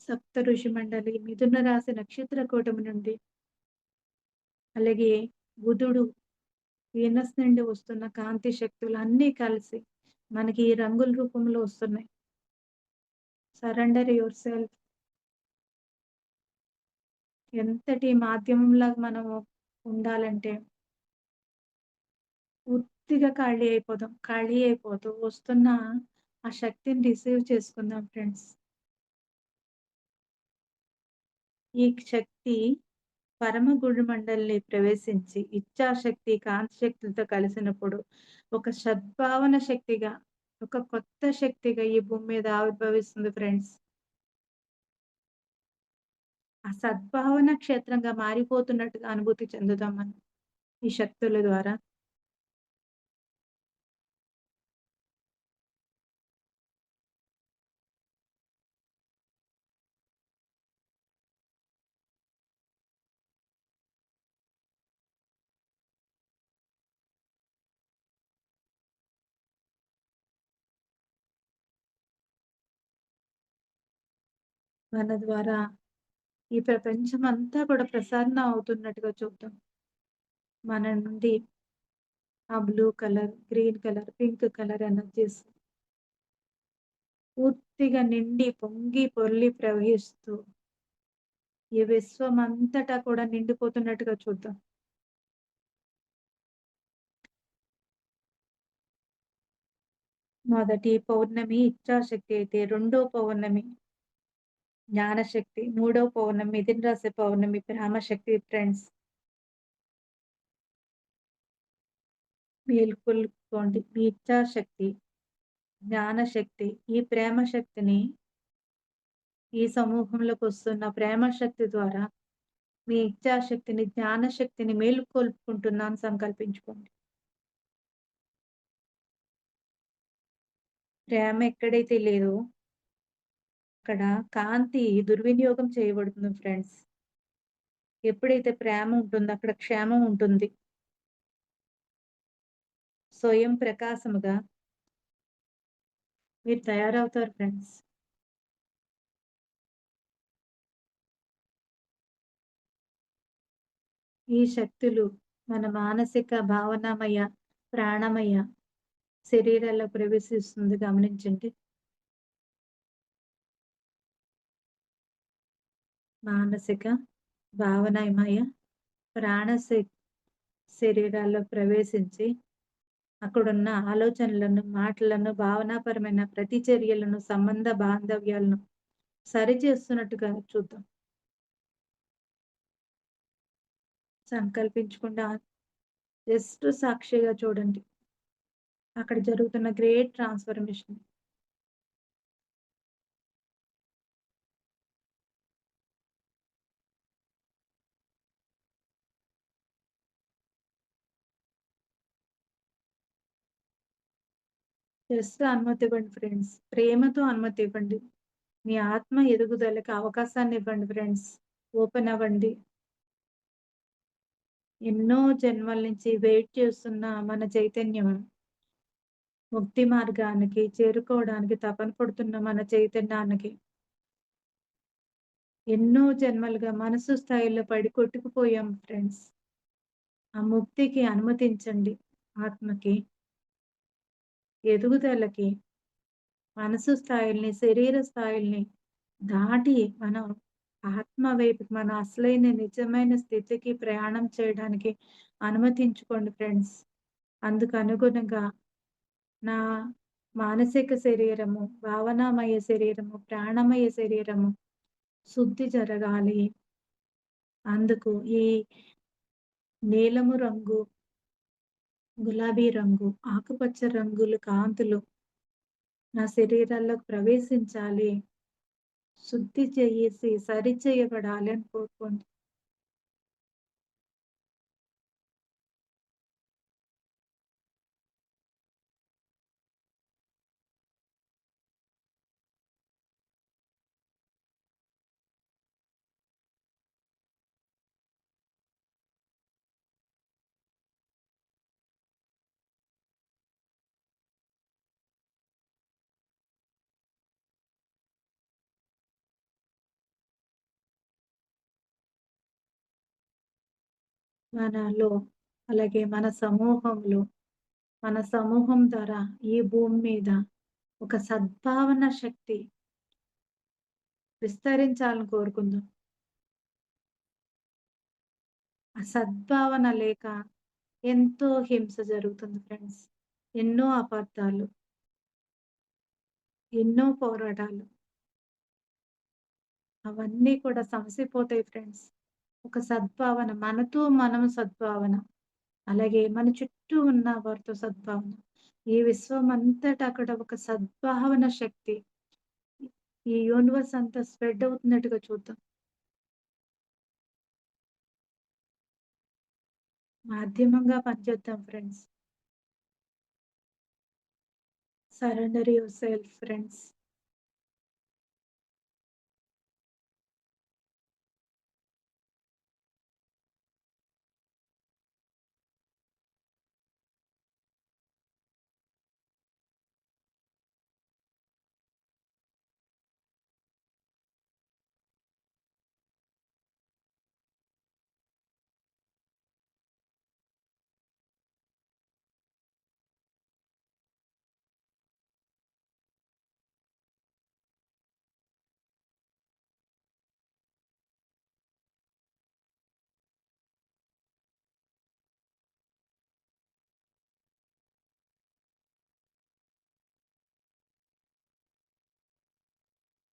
సప్త ఋషి మండలి, మిథున రాశి నక్షత్ర కూటమి నుండి, అలాగే బుధుడు, వీనస్ నుండి వస్తున్న కాంతి శక్తులు అన్నీ కలిసి మనకి ఈ రంగుల రూపంలో వస్తున్నాయి. Surrender yourself. ఎంతటి మాధ్యమంలాగా మనము ఉండాలంటే పూర్తిగా ఖాళీ అయిపోతూ వస్తున్న ఆ శక్తిని రిసీవ్ చేసుకుందాం ఫ్రెండ్స్. ఈ శక్తి పరమ గురు మండలిని ప్రవేశించి ఇచ్ఛాశక్తి, కాంతి శక్తులతో కలిసినప్పుడు ఒక సద్భావన శక్తిగా, ఒక కొత్త శక్తిగా ఈ భూమి మీద ఆవిర్భవిస్తుంది ఫ్రెండ్స్. ఆ సద్భావన క్షేత్రంగా మారిపోతున్నట్టుగా అనుభూతి చెందుతాం మనం ఈ శక్తుల ద్వారా. మన ద్వారా ఈ ప్రపంచమంతా కూడా ప్రసరణ అవుతున్నట్టుగా చూద్దాం. మన నుండి ఆ blue colour, green colour, pink colour energies పూర్తిగా నిండి, పొంగి, పొర్లి ప్రవహిస్తూ ఈ విశ్వమంతటా కూడా నిండిపోతున్నట్టుగా చూద్దాం. మొదటి పౌర్ణమి ఇచ్ఛాశక్తి అయితే, రెండో పౌర్ణమి జ్ఞానశక్తి, మూడో పౌర్ణమి మిథున రాశి పౌర్ణమి ప్రేమశక్తి ఫ్రెండ్స్. మేల్కొల్పుకోండి. మీ ఇచ్ఛాశక్తి, జ్ఞానశక్తి, ఈ ప్రేమ శక్తిని ఈ సమూహంలోకొస్తున్న ప్రేమ శక్తి ద్వారా మీ ఇచ్ఛాశక్తిని, జ్ఞానశక్తిని మేలుకొల్పుకుంటున్నాను సంకల్పించుకోండి. ప్రేమ ఎక్కడైతే లేదో అక్కడ కాంతి దుర్వినియోగం చేయబడుతుంది ఫ్రెండ్స్. ఎప్పుడైతే ప్రేమ ఉంటుందో అక్కడ క్షేమం ఉంటుంది. స్వయం ప్రకాశముగా మీరు తయారవుతారు ఫ్రెండ్స్. ఈ శక్తులు మన మానసిక, భావనామయ, ప్రాణమయ శరీరాల్లో ప్రవేశిస్తుంది గమనించండి. మానసిక, భావనామయ, ప్రాణ శరీరాల్లో ప్రవేశించి అక్కడున్న ఆలోచనలను, మాటలను, భావనాపరమైన ప్రతిచర్యలను, సంబంధ బాంధవ్యాలను సరిచేస్తున్నట్టుగా చూద్దాం. సంకల్పించకుండా జస్ట్ సాక్షిగా చూడండి. అక్కడ జరుగుతున్న గ్రేట్ ట్రాన్స్‌ఫర్మేషన్. జస్ట్ అనుమతివ్వండి ఫ్రెండ్స్. ప్రేమతో అనుమతివ్వండి. మీ ఆత్మ ఎదుగుదలకి అవకాశాన్నివ్వండి ఫ్రెండ్స్. ఓపెన్ అవ్వండి. ఎన్నో జన్మల నుంచి వెయిట్ చేస్తున్న మన చైతన్యం ముక్తి మార్గానికి చేరుకోవడానికి తపన పడుతున్న మన చైతన్యానికి ఎన్నో జన్మలుగా మనసు స్థాయిలో పడి కొట్టుకుపోయాం ఫ్రెండ్స్. ఆ ముక్తికి అనుమతించండి. ఆత్మకి, ఎదుగుదలకి, మనసు స్థాయిల్ని, శరీర స్థాయిల్ని దాటి మనం ఆత్మ వైపుకి మన అసలైన నిజమైన స్థితికి ప్రయాణం చేయడానికి అనుమతించుకోండి ఫ్రెండ్స్. అందుకు అనుగుణంగా నా మానసిక శరీరము, భావనామయ శరీరము, ప్రాణమయ శరీరము శుద్ధి జరగాలి. అందుకు ఈ నీలము రంగు, గులాబీ రంగు, ఆకుపచ్చ రంగులు కాంతులు నా శరీరాల్లోకి ప్రవేశించాలి. శుద్ధి చేసి సరిచేయబడాలి అని కోరుకోండి. మనలో అలాగే మన సమూహం ద్వారా ఈ భూమి మీద ఒక సద్భావన శక్తి విస్తరించాలని కోరుకుందాం. ఆ సద్భావన లేక ఎంతో హింస జరుగుతుంది ఫ్రెండ్స్. ఎన్నో అపార్థాలు, ఎన్నో పోరాటాలు అవన్నీ కూడా సమసిపోతాయి ఫ్రెండ్స్. ఒక సద్భావన మనతో మనం సద్భావన. అలాగే మన చుట్టూ ఉన్న వారితో సద్భావన. ఈ విశ్వమంతటా అక్కడ ఒక సద్భావన శక్తి ఈ యూనివర్స్ అంతా స్ప్రెడ్ అవుతున్నట్టుగా చూద్దాం. మాధ్యమంగా పనిచేద్దాం friends. Surrender yourself friends.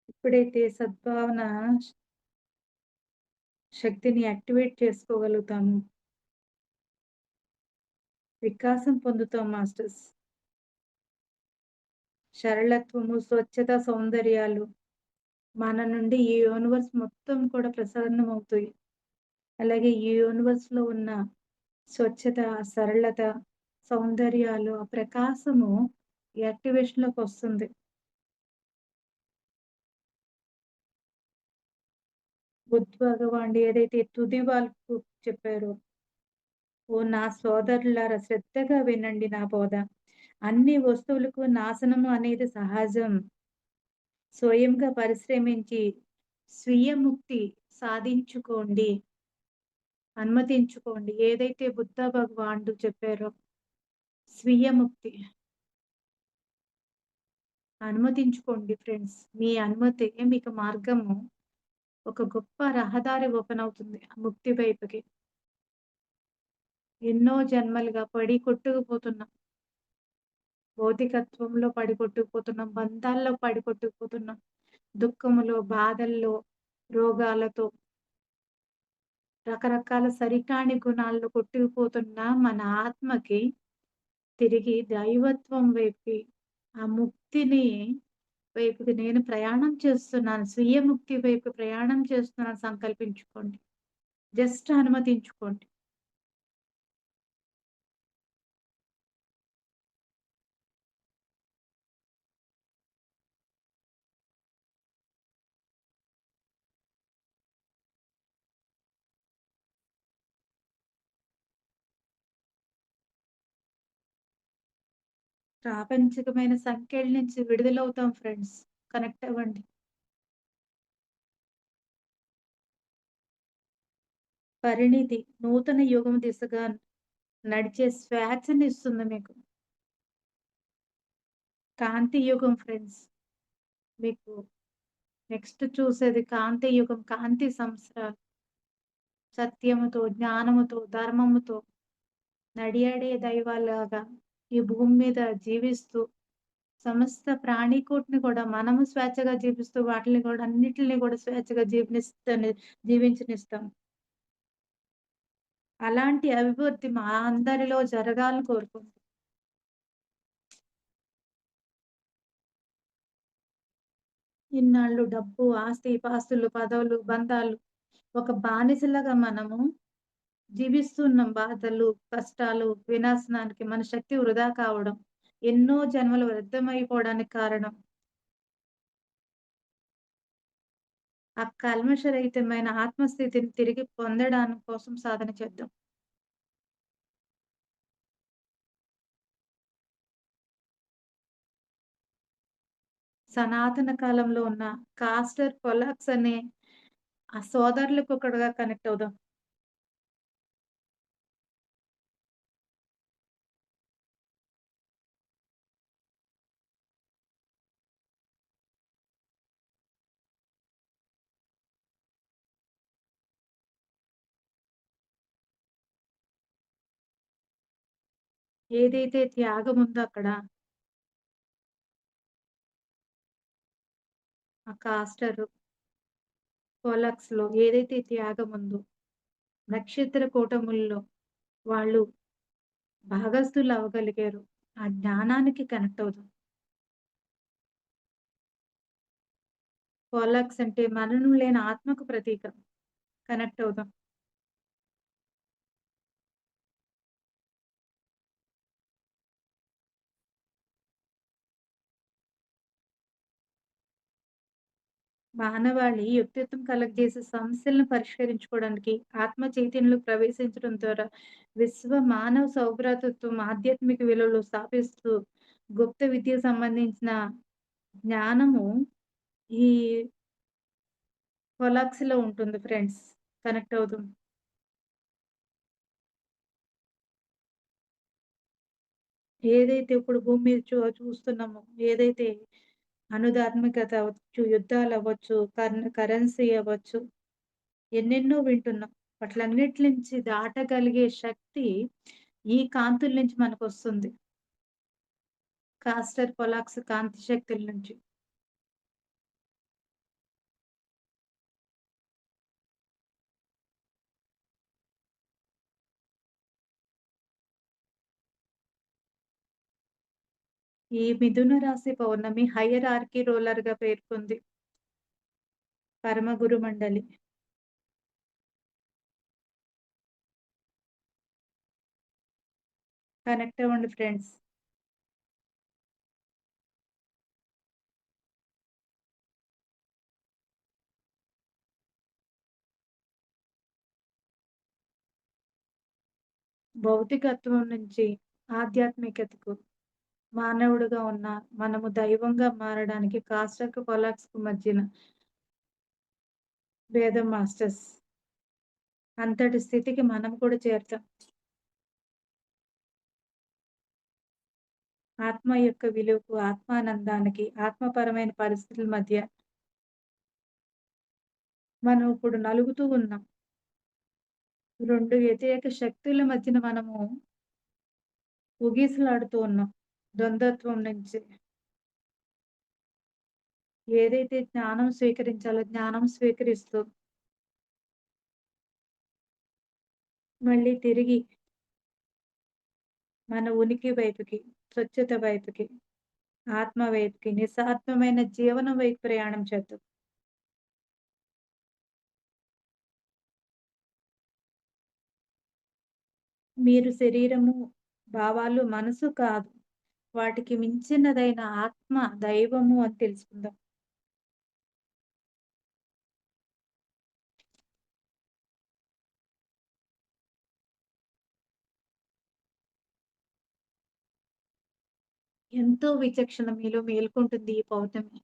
ఎప్పుడైతే సద్భావన శక్తిని యాక్టివేట్ చేసుకోగలుగుతామో, వికాసం పొందుతాం మాస్టర్స్. సరళత్వము, స్వచ్ఛత, సౌందర్యాలు మన నుండి ఈ యూనివర్స్ మొత్తం కూడా ప్రసన్నమవుతాయి. అలాగే ఈ యూనివర్స్‌లో ఉన్న స్వచ్ఛత, సరళత, సౌందర్యాలు, ఆ ప్రకాశము యాక్టివేషన్‌లోకొస్తుంది. బుద్ధ్ భగవానుడు ఏదైతే తుది వాళ్ళకు చెప్పారో, "ఓ నా సోదరులారా శ్రద్ధగా వినండి నా బోధ. అన్ని వస్తువులకు నాశనము అనేది సహజం. స్వయంగా పరిశ్రమించి స్వీయ ముక్తి సాధించుకోండి. అనుమతించుకోండి." ఏదైతే బుద్ధ భగవానుడు చెప్పారో స్వీయ ముక్తి అనుమతించుకోండి ఫ్రెండ్స్. మీ అనుమతే మీకు మార్గము ఒక గొప్ప రహదారి ఓపెన్ అవుతుంది. ఆ ముక్తి వైపుకి. ఎన్నో జన్మలుగా పడి కొట్టుకుపోతున్నాం. భౌతికత్వంలో పడి కొట్టుకుపోతున్నాం. బంధాల్లో పడి కొట్టుకుపోతున్నాం. దుఃఖములో, బాధల్లో, రోగాలతో, రకరకాల సరికాని గుణాల్లో కొట్టుకుపోతున్న మన ఆత్మకి తిరిగి దైవత్వం వైపుకి, ఆ ముక్తిని వైపుకి నేను ప్రయాణం చేస్తున్నాను. స్వీయ ముక్తి వైపు ప్రయాణం చేస్తున్నాను సంకల్పించుకోండి. జస్ట్ అనుమతించుకోండి. ప్రాపంచికమైన సంకెళ్ళ నుంచి విడుదలవుతాం ఫ్రెండ్స్. కనెక్ట్ అవ్వండి. పరిణితి నూతన యుగం దిశగా నడిచే స్వేచ్ఛనిస్తుంది మీకు. కాంతి యుగం ఫ్రెండ్స్. మీకు నెక్స్ట్ చూసేది కాంతి యుగం. కాంతి సంవత్సరాలు. సత్యముతో, జ్ఞానముతో, ధర్మముతో నడియాడే దైవాల్లాగా ఈ భూమి మీద జీవిస్తూ, సమస్త ప్రాణికోటిని కూడా మనము స్వేచ్ఛగా జీవిస్తూ, వాటిని కూడా అన్నిటిని కూడా స్వేచ్ఛగా జీవించనిస్తాం. అలాంటి అభివృద్ధి మా అందరిలో జరగాలని కోరుకుంటున్నాను. ఇన్నాళ్ళు డబ్బు, ఆస్తి, పాస్తులు, పదవులు, బంధాలు ఒక బానిసలాగా మనము జీవిస్తున్నాం. బాధలు, కష్టాలు, వినాశనానికి మన శక్తి వృధా కావడం, ఎన్నో జన్మలు వ్యర్థమైపోవడానికి కారణం. ఆ కల్మషరహితమైన ఆత్మస్థితిని తిరిగి పొందడాని కోసం సాధన చేద్దాం. సనాతన కాలంలో ఉన్న కాస్టర్ కొలాక్స్ అనే ఆ సోదరులకు ఒకడుగా కనెక్ట్ అవుదాం. ఏదైతే త్యాగం ఉందో అక్కడ, ఆ కాస్టర్ కొలాక్స్‌లో ఏదైతే త్యాగం ఉందో, నక్షత్ర కూటముల్లో వాళ్ళు భాగస్థులు అవ్వగలిగారు. ఆ జ్ఞానానికి కనెక్ట్ అవుదాం. పోలాక్స్ అంటే మరణం లేని ఆత్మకు ప్రతీక. కనెక్ట్ అవుదాం. మానవాళి వ్యక్తిత్వం కలగజేసే సమస్యలను పరిష్కరించుకోవడానికి ఆత్మ చైతన్యంలోకి ప్రవేశించడం ద్వారా మానవ సౌభ్రాతృత్వం, ఆధ్యాత్మిక విలువలు స్థాపిస్తూ గుప్త విద్యకు సంబంధించిన జ్ఞానము ఈ కొలాక్స్‌లో ఉంటుంది ఫ్రెండ్స్. కనెక్ట్ అవుతుంది. ఏదైతే ఇప్పుడు భూమి మీద చూస్తున్నామో, ఏదైతే అనుధార్మికత అవ్వచ్చు, యుద్ధాలవ్వచ్చు, కరెన్సీ అవ్వచ్చు, ఎన్నెన్నో వింటున్నాం. వాటిలన్నిటి నుంచి దాటగలిగే శక్తి ఈ కాంతుల నుంచి మనకొస్తుంది. కాస్టర్ పొలాక్స్ కాంతి శక్తుల నుంచి. ఈ మిథున రాశి పౌర్ణమి హైయరార్కీ రూలర్‌గా పేర్కొంది. పరమ గురు మండలి. కనెక్ట్ అవ్వండి ఫ్రెండ్స్. భౌతికత్వం నుంచి ఆధ్యాత్మికతకు మానవుడిగా ఉన్న మనము దైవంగా మారడానికి కాస్టర్‌కు, పొలాక్స్‌కు మధ్యన వేదం మాస్టర్స్. అంతటి స్థితికి మనం కూడా చేరతాం. ఆత్మ యొక్క విలువకు, ఆత్మానందానికి, ఆత్మపరమైన పరిస్థితుల మధ్య మనం ఇప్పుడు నలుగుతూ ఉన్నాం. 2 వ్యతిరేక శక్తుల మధ్యన మనము ఊగిసలాడుతూ ఉన్నాం. ద్వంద్వత్వం నుంచి. ఏదైతే జ్ఞానం స్వీకరించాలో జ్ఞానం స్వీకరిస్తూ, మళ్ళీ తిరిగి మన ఉనికి వైపుకి, స్వచ్ఛత వైపుకి, ఆత్మ వైపుకి, నిస్వార్థమైన జీవనం వైపు ప్రయాణం చేద్దాం. మీరు శరీరము, భావాలు, మనసు కాదు. వాటికి మించినదైన ఆత్మ, దైవము అని తెలుసుకుందాం. ఎంతో విచక్షణ మీలో మేల్కొంటుంది ఈ పౌర్ణమి.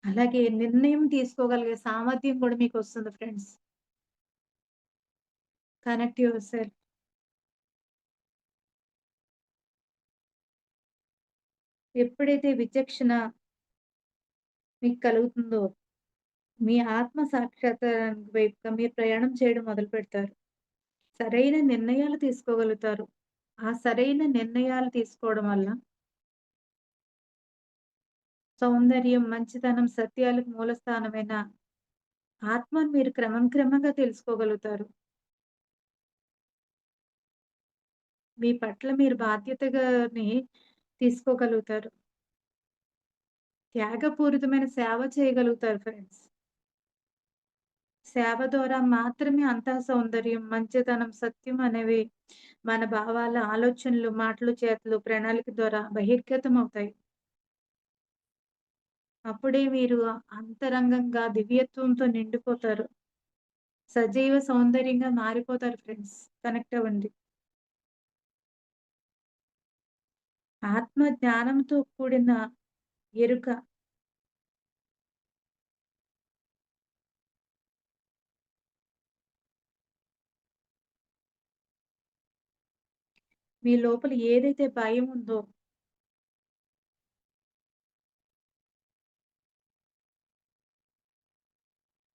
అలాగే నిర్ణయం తీసుకోగలిగే సామర్థ్యం కూడా మీకొస్తుంది ఫ్రెండ్స్. Connect your self. ఎప్పుడైతే విచక్షణ మీకు కలుగుతుందో, మీ ఆత్మ సాక్షాత్కారానికి వైపుగా మీరు ప్రయాణం చేయడం మొదలుపెడతారు. సరైన నిర్ణయాలు తీసుకోగలుగుతారు. ఆ సరైన నిర్ణయాలు తీసుకోవడం వల్ల సౌందర్యం, మంచితనం, సత్యాలకు మూలస్థానమైన ఆత్మను మీరు క్రమంగా తెలుసుకోగలుగుతారు. మీ పట్ల మీరు బాధ్యతగాని తీసుకోగలుగుతారు. త్యాగపూరితమైన సేవ చేయగలుగుతారు ఫ్రెండ్స్. సేవ ద్వారా మాత్రమే అంతః సౌందర్యం, మంచితనం, సత్యం అనేవి మన భావాల, ఆలోచనలు, మాటలు, చేతలు, ప్రణాళిక ద్వారా బహిర్గతమవుతాయి. అప్పుడే మీరు అంతరంగంగా దివ్యత్వంతో నిండిపోతారు. సజీవ సౌందర్యంగా మారిపోతారు ఫ్రెండ్స్. కనెక్ట్ అవ్వండి. ఆత్మ జ్ఞానంతో కూడిన ఎరుక మీ లోపల ఏదైతే భయం ఉందో,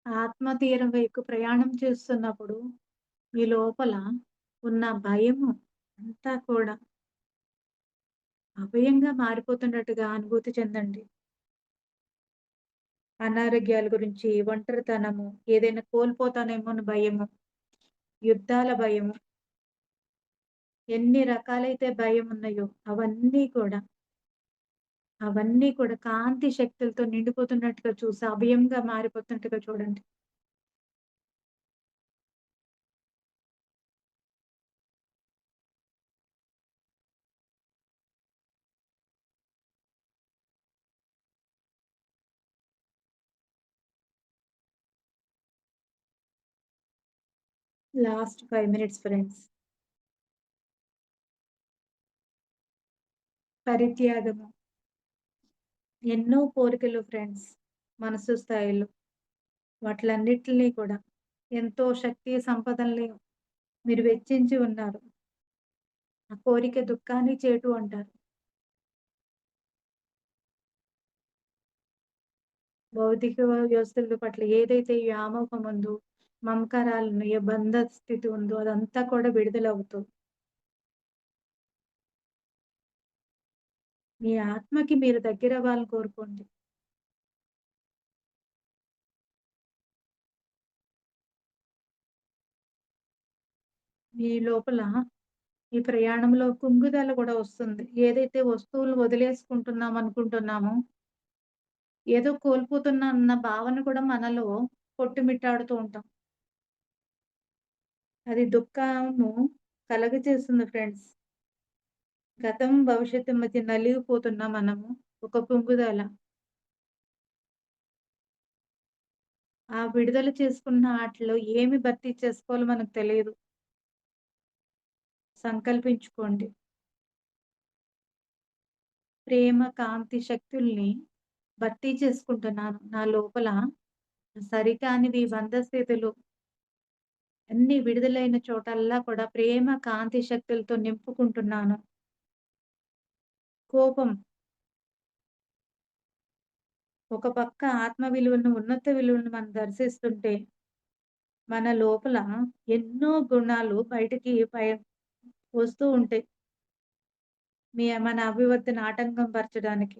ఆత్మ తీరం వైపు ప్రయాణం చేస్తున్నప్పుడు మీ లోపల ఉన్న భయము అంతా కూడా అభయంగా మారిపోతున్నట్టుగా అనుభూతి చెందండి. అనారోగ్యాల గురించి, ఒంటరితనము, ఏదైనా కోల్పోతానేమో అని భయము, యుద్ధాల భయము, ఎన్ని రకాలైతే భయమున్నాయో అవన్నీ కూడా కాంతి శక్తులతో నిండిపోతున్నట్టుగా చూసి అభయంగా మారిపోతున్నట్టుగా చూడండి. Last 5 minutes friends. పరిత్యాగము. ఎన్నో కోరికలు ఫ్రెండ్స్. మనసు స్థాయిలో. వాటిలన్నిటిని కూడా ఎంతో శక్తి సంపదల్ని మీరు వెచ్చించి ఉన్నారు. ఆ కోరిక దుఃఖాన్ని చేటు అంటారు. భౌతిక వ్యవస్థల పట్ల ఏదైతే వ్యామోహం ఉందో, మమకారాలున్నాయో, బంధ స్థితి ఉందో అదంతా కూడా విడుదలవుతూ, మీ ఆత్మకి మీరు దగ్గరవ్వాలని కోరుకోండి. మీ లోపల ఈ ప్రయాణంలో కుంగుదల కూడా వస్తుంది. ఏదైతే వస్తువులు వదిలేసుకుంటున్నాం అనుకుంటున్నామో, ఏదో కోల్పోతున్నా అన్న భావన కూడా మనలో కొట్టుమిట్టాడుతూ ఉంటాం. అది దుఃఖము కలగజేస్తుంది ఫ్రెండ్స్. గతం, భవిష్యత్తు మధ్య నలిగిపోతున్నాం మనము. ఒక కుంగుదల. ఆ విడుదల చేసుకున్న ఆటిలో ఏమి భర్తీ చేసుకోవాలో మనకు తెలియదు. సంకల్పించుకోండి. ప్రేమ, కాంతి శక్తుల్ని భర్తీ చేసుకుంటున్నాను. నా లోపల సరికానివి బంధ స్థితులు అన్నీ విడుదలైన చోటల్లా కూడా ప్రేమ, కాంతి శక్తులతో నింపుకుంటున్నాను. కోపం ఒక పక్క ఆత్మ విలువను, ఉన్నత విలువను మనం దర్శిస్తుంటే, మన లోపల ఎన్నో గుణాలు బయటికి వస్తూ ఉంటాయి. మన అభివృద్ధిని ఆటంకం పరచడానికి.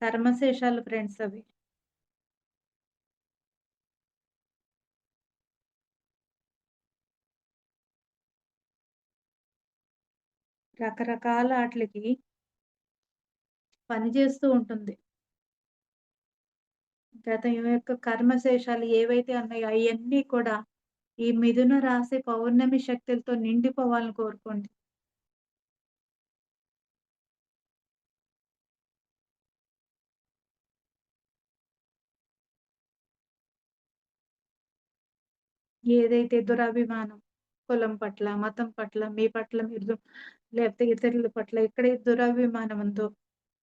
కర్మశేషాలు ఫ్రెండ్స్ అవి. రకరకాల ఆట్లికి పనిచేస్తూ ఉంటుంది. గతం యొక్క కర్మశేషాలు ఏవైతే ఉన్నాయో అయన్నీ కూడా ఈ మిథున రాశి పౌర్ణమి శక్తులతో నిండిపోవాలని కోరుకోండి. ఏదైతే దురభిమానం కులం పట్ల, మతం పట్ల, మీ పట్ల మీరు లేకపోతే ఇతరుల పట్ల ఎక్కడైతే దురభిమానం ఉందో,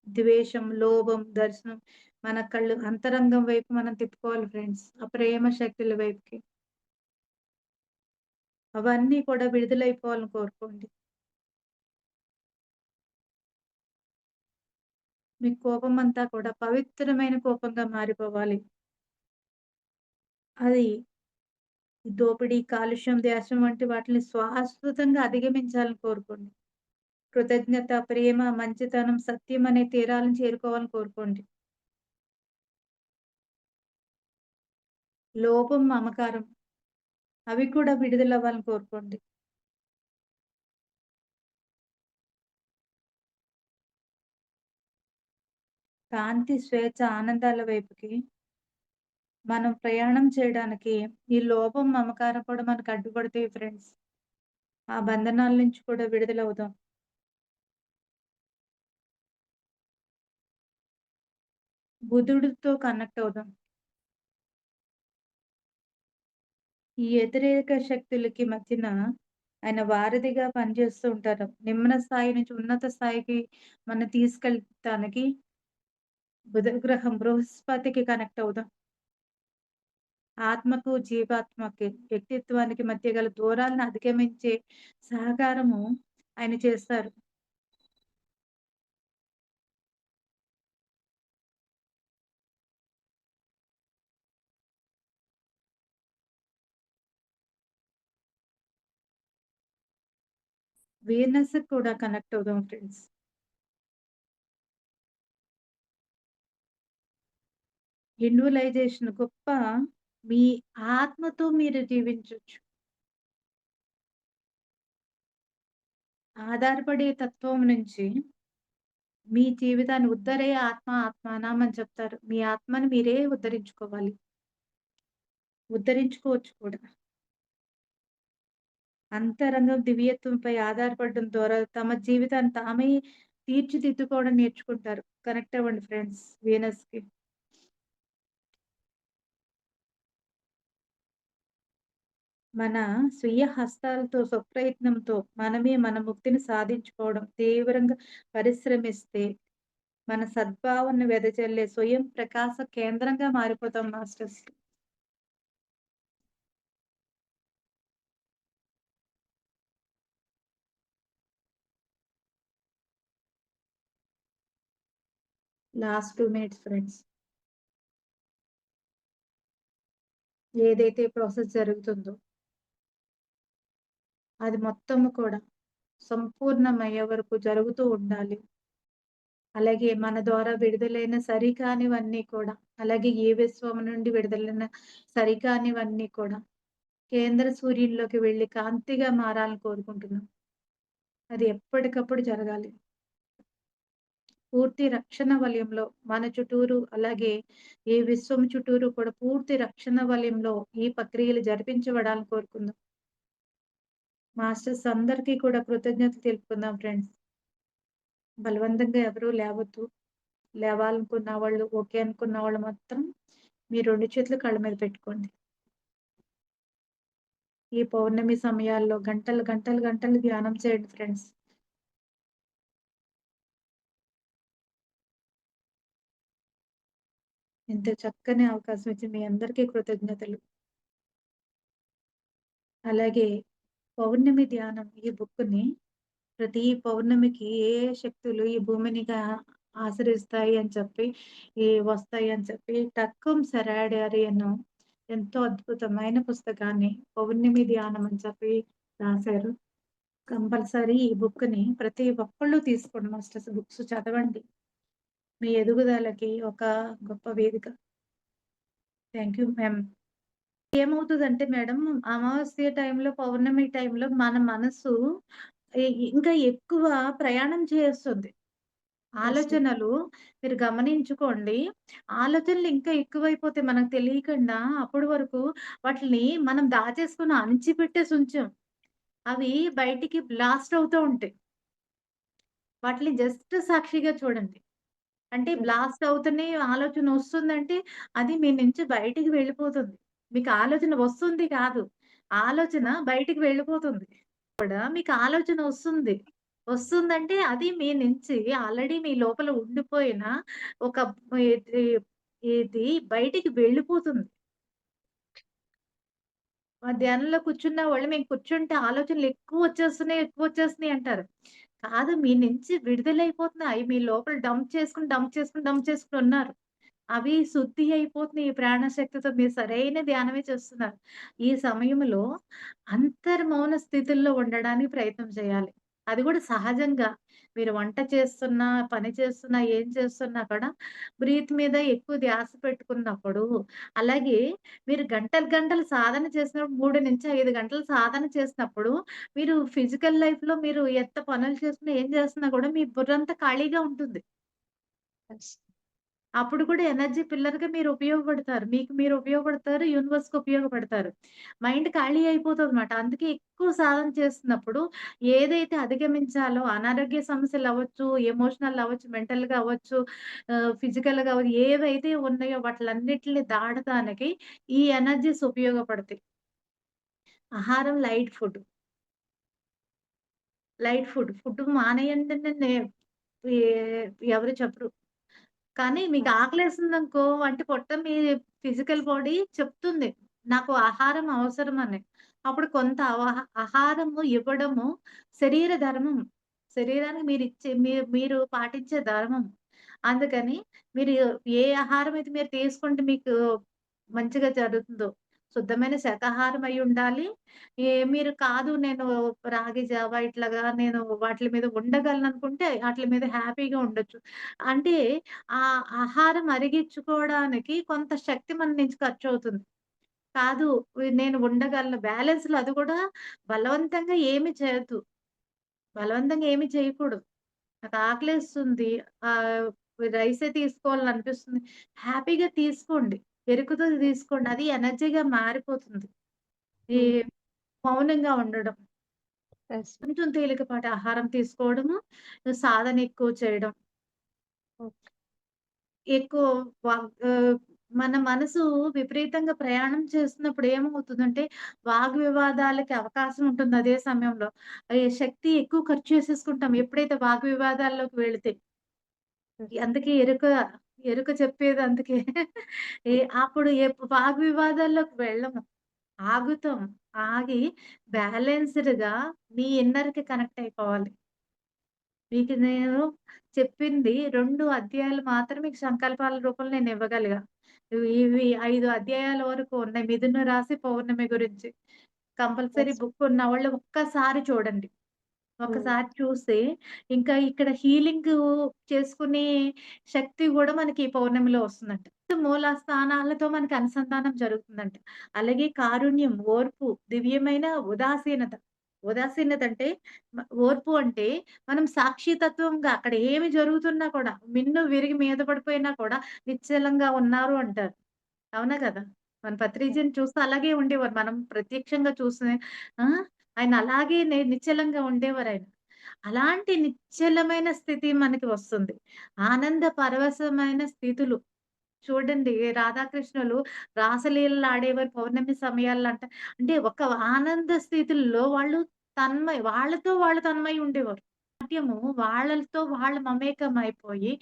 ద్వేషం, లోభం, దర్శనం మన కళ్ళు అంతరంగం వైపు మనం తిప్పుకోవాలి ఫ్రెండ్స్. ఆ ప్రేమ శక్తుల వైపుకి. అవన్నీ కూడా విడుదలైపోవాలని కోరుకోండి. మీ కోపమంతా కూడా పవిత్రమైన కోపంగా మారిపోవాలి. అది దోపిడీ, కాలుష్యం, ద్వేషం వంటి వాటిని శాశ్వతంగా అధిగమించాలని కోరుకోండి. కృతజ్ఞత, ప్రేమ, మంచితనం, సత్యం అనే తీరాలను చేరుకోవాలని కోరుకోండి. లోభం, మమకారం అవి కూడా విడుదలవ్వాలని కోరుకోండి. కాంతి, స్వేచ్ఛ, ఆనందాల వైపుకి మనం ప్రయాణం చేయడానికి ఈ లోభం, మమకారం కూడా మనకు అడ్డుపడతాయి ఫ్రెండ్స్. ఆ బంధనాల నుంచి కూడా విడుదలవుదాం. బుద్ధుడితో కనెక్ట్ అవుదాం. ఈ వ్యతిరేక శక్తులకి మధ్యన ఆయన వారధిగా పనిచేస్తూ ఉంటారు. నిమ్న స్థాయి నుంచి ఉన్నత స్థాయికి మనం తీసుకెళ్ళటానికి బుధ గ్రహం బృహస్పతికి కనెక్ట్ అవుదాం. ఆత్మకు, జీవాత్మకి, వ్యక్తిత్వానికి మధ్య గల దూరాలను అధిగమించే సహకారము ఆయన చేస్తారు. వీనస్‌కి కూడా కనెక్ట్ అవుదాం ఫ్రెండ్స్. ఇండివిజువలైజేషన్ గొప్ప మీ ఆత్మతో మీరు జీవించొచ్చు. ఆధారపడే తత్వం నుంచి మీ జీవితాన్ని ఉద్ధరే ఆత్మ ఆత్మానం అని చెప్తారు. మీ ఆత్మని మీరే ఉద్ధరించుకోవాలి. ఉద్ధరించుకోవచ్చు కూడా. అంతరంగం దివ్యత్వంపై ఆధారపడడం ద్వారా తమ జీవితాన్ని తామే తీర్చిదిద్దుకోవడం నేర్చుకుంటారు. కనెక్ట్ అవ్వండి ఫ్రెండ్స్ వీనస్‌కి. మన స్వీయ హస్తాలతో స్వప్రయత్నంతో మనమే మన ముక్తిని సాధించుకోవడం, తీవ్రంగా పరిశ్రమిస్తే మన సద్భావనను వెదజల్లే స్వయం ప్రకాశ కేంద్రంగా మారిపోతాం మాస్టర్స్. Last 2 minutes friends. ఏదైతే ప్రాసెస్ జరుగుతుందో అది మొత్తము కూడా సంపూర్ణమయ్యే వరకు జరుగుతూ ఉండాలి. అలాగే మన ద్వారా విడుదలైన సరికానివన్నీ కూడా, అలాగే ఏ విశ్వం నుండి విడుదలైన సరికానివన్నీ కూడా కేంద్ర సూర్యునిలోకి వెళ్లి కాంతిగా మారాలని కోరుకుంటున్నాం. అది ఎప్పటికప్పుడు జరగాలి. పూర్తి రక్షణ వలయంలో మన చుట్టూరు, అలాగే ఈ విశ్వం చుట్టూరు కూడా పూర్తి రక్షణ వలయంలో ఈ ప్రక్రియలు జరిపించబడాలని కోరుకుందాం. మాస్టర్స్ అందరికీ కూడా కృతజ్ఞతలు తెలుపుకుందాం ఫ్రెండ్స్. బలవంతంగా ఎవరు లేవద్దు. లేవాలనుకున్న వాళ్ళు, ఓకే అనుకున్న వాళ్ళు మాత్రం మీ 2 చేతులు కళ్ళ మీద పెట్టుకోండి. ఈ పౌర్ణమి సమయాల్లో గంటలు, గంటలు, గంటలు ధ్యానం చేయండి ఫ్రెండ్స్. ఇంత చక్కని అవకాశం ఇచ్చిన మీ అందరికీ కృతజ్ఞతలు. అలాగే పౌర్ణమి ధ్యానం ఈ బుక్‌ని ప్రతి పౌర్ణమికి ఏ ఏ శక్తులు ఈ భూమినిగా ఆశ్రయిస్తాయి అని చెప్పి, వస్తాయి అని చెప్పి 'టక్కం సెరాడియరీ' ఎంతో అద్భుతమైన పుస్తకాన్ని 'పౌర్ణమి ధ్యానం' అని చెప్పి రాశారు. కంపల్సరీ ఈ బుక్‌ని ప్రతి ఒక్కళ్ళు తీసుకోండి మాస్టర్స్. బుక్స్ చదవండి. మీ ఎదుగుదలకి ఒక గొప్ప వేదిక. Thank you ma'am. ఏమవుతదంటే మేడం, అమావాస్య టైంలో, పౌర్ణమి టైంలో మన మనసు ఇంకా ఎక్కువ ప్రయాణం చేస్తుంది. యెస్. ఆలోచనలు మీరు గమనించుకోండి. ఆలోచనలు ఇంకా ఎక్కువైపోతాయి మనకు తెలియకుండా. అప్పటి వరకు వాటిని మనం దాచేసుకొని అణిచిపెట్టేసి ఉంచాం. అవి బయటికి బ్లాస్ట్ అవుతూ ఉంటాయి. వాటిని జస్ట్ సాక్షిగా చూడండి. అంటే యెస్. బ్లాస్ట్ అవుతున్నాయి, ఆలోచన వస్తుందంటే అది మీ నుంచి బయటికి వెళ్ళిపోతుంది. మీకు ఆలోచన వస్తుంది కాదు. ఆలోచన బయటికి వెళ్ళిపోతుంది. కూడా మీకు ఆలోచన వస్తుంది. వస్తుందంటే అది మీ నుంచి ఆల్రెడీ మీ లోపల ఉండిపోయిన ఒక ఇది ఇది బయటికి వెళ్ళిపోతుంది. ధ్యానంలో కూర్చున్న వాళ్ళు మేము కూర్చుంటే ఆలోచనలు ఎక్కువొచ్చేస్తున్నాయి, ఎక్కువొచ్చేస్తున్నాయి అంటారు. కాదు, మీ నుంచి విడుదలైపోతున్నాయి. అయి మీ లోపల డంప్ చేసుకొని, డంప్ చేసుకొని, డంప్ చేసుకొని ఉన్నారు. అవి శుద్ధి అయిపోతున్నాయి. ఈ ప్రాణశక్తితో మీరు సరైన ధ్యానమే చేస్తున్నారు. ఈ సమయంలో అంతర్మౌన స్థితుల్లో ఉండడానికి ప్రయత్నం చేయాలి. అది కూడా సహజంగా. మీరు వంట చేస్తున్నా, పని చేస్తున్నా, ఏం చేస్తున్నా కూడా బ్రీత్ మీద ఎక్కువ ధ్యాస పెట్టుకున్నప్పుడు, అలాగే మీరు గంటలు, గంటలు సాధన చేసినప్పుడు 3-5 గంటలు సాధన చేసినప్పుడు, మీరు ఫిజికల్ లైఫ్‌లో మీరు ఎంత పనులు చేస్తున్నా, ఏం చేస్తున్నా కూడా మీ బుర్రంతా ఖాళీగా ఉంటుంది. యెస్. అప్పుడు కూడా ఎనర్జీ పిల్లర్‌గా మీరు ఉపయోగపడతారు. మీకు మీరు ఉపయోగపడతారు. యూనివర్స్‌కి ఉపయోగపడతారు. మైండ్ ఖాళీ అయిపోతదన్నమాట. అందుకే ఎక్కువ సాధన చేస్తున్నప్పుడు ఏదైతే అధిగమించాలో అనారోగ్య సమస్యలవ్వచ్చు, ఎమోషనల్ అవ్వచ్చు, మెంటల్‌గా అవ్వచ్చు, ఫిజికల్‌గా అవ్వచ్చు, ఏవైతే ఉన్నాయో వాటిలన్నిటిని దాటడానికి ఈ ఎనర్జీస్ ఉపయోగపడతాయి. ఆహారం light food. Light food. Food మానేయండని ఏ ఎవరు చెప్పరు. కానీ మీకు యెస్. ఆకలేసిందనుకో, అంటే పొట్ట మీ ఫిజికల్ బాడీ చెప్తుంది. నాకు ఆహారం అవసరమని. అప్పుడు కొంత ఆహారము ఇవ్వడము శరీర ధర్మం. శరీరానికి మీరు పాటించే ధర్మం. అందుకని మీరు ఏ ఆహారం అయితే మీరు తీసుకుంటే మీకు మంచిగా జరుగుతుందో, శుద్ధమైన శాకాహారం అయ్యుండాలి. మీరు కాదు, నేను రాగి జావా ఇట్లాగా నేను వాటిల మీద ఉండగలననుకుంటే ఆటిల మీద హ్యాపీగా ఉండొచ్చు. అంటే ఆ ఆహారం అరిగించుకోవడానికి కొంత శక్తి మన నుంచి ఖర్చవుతుంది. కాదు, నేను ఉండగలను బ్యాలెన్స్‌లో, అది కూడా బలవంతంగా ఏమి చేయొద్దు. బలవంతంగా ఏమి చేయకూడదు. నాకు ఆకలేస్తుంది, ఆహ్, రైసే తీసుకోవాలనిపిస్తుంది. హ్యాపీగా తీసుకోండి. ఎరుకుతో తీసుకోండి. అది ఎనర్జీగా మారిపోతుంది. ఈ హ్మ్. మౌనంగా ఉండడం. యెస్. కొంచెం తేలికపాటి ఆహారం తీసుకోవడము, సాధన ఎక్కువ చేయడం. ఓకే. ఎక్కువ వ ఆహ్, మన మనసు విపరీతంగా ప్రయాణం చేస్తున్నప్పుడు ఏమవుతుందంటే, వాగ్వివాదాలకి అవకాశం ఉంటుంది అదే సమయంలో. శక్తి ఎక్కువ ఖర్చు చేసేసుకుంటాం ఎప్పుడైతే వాగ్వివాదాల్లోకి వెళితే. హ్మ్. అందుకే ఎరుక చెప్పేది అందుకే. ఏ అప్పుడు వాగ్వివాదాల్లోకి వెళ్ళము. ఆగుతాం. ఆగి బ్యాలెన్స్‌డ్‌గా మీ ఇన్నర్‌కి కనెక్ట్ అయిపోవాలి. మీకు నేను చెప్పింది 2 అధ్యాయాలు మాత్రం మీకు సంకల్పాల రూపంలో నేనివ్వగలిగా. ఇవి 5 అధ్యాయాల వరకు ఉన్నాయి. మిథున రాశి పౌర్ణమి గురించి. Compulsory yes. బుక్ ఉన్నవాళ్ళు ఒక్కసారి చూడండి. హ్మ్. ఒకసారి చూసి ఇంకా ఇక్కడ హీలింగు చేసుకునే శక్తి గూడా మనకి ఈ పౌర్ణమిలో వస్తుందంట. మూల స్థానాలతో మనకి అనుసంధానం జరుగుతుందంట. అలాగే కారుణ్యం, ఓర్పు, దివ్యమైన ఉదాసీనత. ఉదాసీనత అంటే ఓర్పు అంటే మనం సాక్షితత్వంగా అక్కడ ఏమి జరుగుతున్నా కూడా మిన్ను విరిగి మీద పడిపోయినా కూడా నిశ్చలంగా ఉన్నారు అంటారు. అవునా కదా! మన పత్రిజిని చూస్తే అలాగే ఉండేవారు. మనం ప్రత్యక్షంగా చూసి ఆ! ఆయన అలాగే నిశ్చలంగా ఉండేవారాయన. అలాంటి నిశ్చలమైన స్థితి మనకి వస్తుంది. ఆనంద పరవశమైన స్థితులు. చూడండి రాధాకృష్ణులు రాసలీలలు ఆడేవారు పౌర్ణమి సమయాల్లో అంటే ఒక ఆనంద స్థితుల్లో వాళ్ళు వాళ్ళతో వాళ్ళు తన్మయి ఉండేవారు. నాట్యము వాళ్ళతో వాళ్ళు మమేకమైపోయి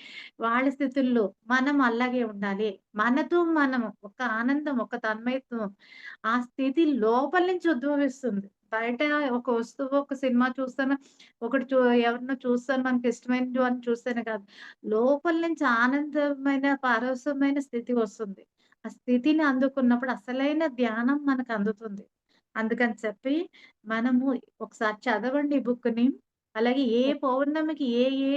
వాళ్ళ స్థితుల్లో మనం అలాగే ఉండాలి. మనతో మనము ఒక ఆనందం, ఒక తన్మయత్వం ఆ స్థితి లోపల నుంచి ఉద్భవిస్తుంది. బయట ఒక వస్తువు, ఒక సినిమా చూస్తాను, ఒకటి ఎవరినో చూస్తాను మనకిష్టమైనది అని చూస్తేనే కాదు. లోపల నుంచి ఆనందమైన, పారవశ్యమైన స్థితి వస్తుంది. ఆ స్థితిని అందుకున్నప్పుడు అసలైన ధ్యానం మనకందుతుంది. అందుకని చెప్పి మనము ఒకసారి చదవండి ఈ బుక్‌ని. అలాగే ఏ హ్మ్. పౌర్ణమికి ఏ ఏ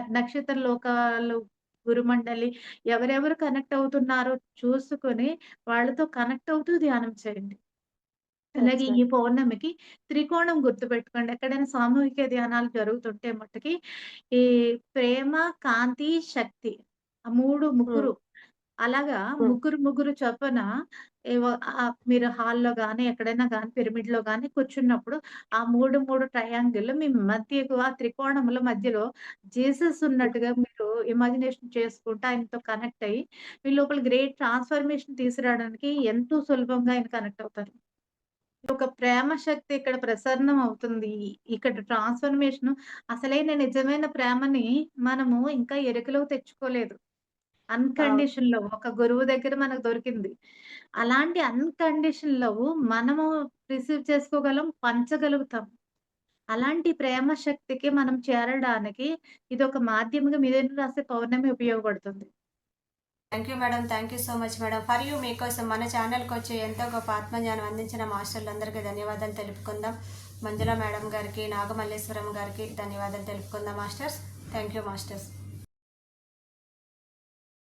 నక్షత్ర లోకాలు, గురుమండలి ఎవరెవరు కనెక్ట్ అవుతున్నారో చూసుకొని వాళ్ళతో కనెక్ట్ అవుతూ ధ్యానం చేయండి. యెస్ అలాగే ఈ మేడం. పౌర్ణమికి త్రికోణం గుర్తుపెట్టుకోండి. ఎక్కడైనా సామూహిక ధ్యానాలు జరుగుతుంటే మట్టుకి ఈ ప్రేమ, కాంతి, శక్తి ఆ 3 హ్మ్. ముగ్గురు అలాగా హ్మ్. ముగ్గురు చొప్పున ఏవో మీరు హాల్‌లో గాని, ఎక్కడైనా గాని పిరమిడ్‌లో గాని కూర్చున్నప్పుడు ఆ 3 ట్రయాంగిల్ మీ మధ్యకు ఆ త్రికోణముల మధ్యలో జీసస్ హ్మ్. ఉన్నట్టుగా మీరు ఇమాజినేషన్ చేసుకుంటూ ఆయనతో కనెక్ట్ అయ్యి మీ లోపల గ్రేట్ ట్రాన్స్‌ఫర్మేషన్ తీసుకురావడానికి ఎంతో సులభంగా ఆయన కనెక్ట్ అవుతారు. ఒక ప్రేమ శక్తి ఇక్కడ ప్రసరణం అవుతుంది. ఇక్కడ ట్రాన్స్‌ఫర్మేషను అసలైన నిజమైన ప్రేమని మనము ఇంకా ఎరుకలోకి తెచ్చుకోలేదు. అవును. అన్‌కండిషన్ లవ్ ఒక గురువు దగ్గర మనకు దొరికింది. అలాంటి అన్‌కండిషన్ లవ్ మనము రిసీవ్ చేసుకోగలం, పంచగలుగుతాం. అలాంటి ప్రేమ శక్తికి మనం చేరడానికి ఇదొక మాధ్యమంగా మిథున రాశి పౌర్ణమి ఉపయోగపడుతుంది. Thank you madam. Thank you so much madam. For you మీకోసం మన ఛానల్‌కొచ్చి ఎంతో గొప్ప ఆత్మజ్ఞానం అందించిన మాస్టర్లందరికీ ధన్యవాదాలు తెలుపుకుందాం. మంజుల మేడం గారికి, నాగమల్లేశ్వరం గారికి ధన్యవాదాలు తెలుపుకుందాం మాస్టర్స్. Thank you masters.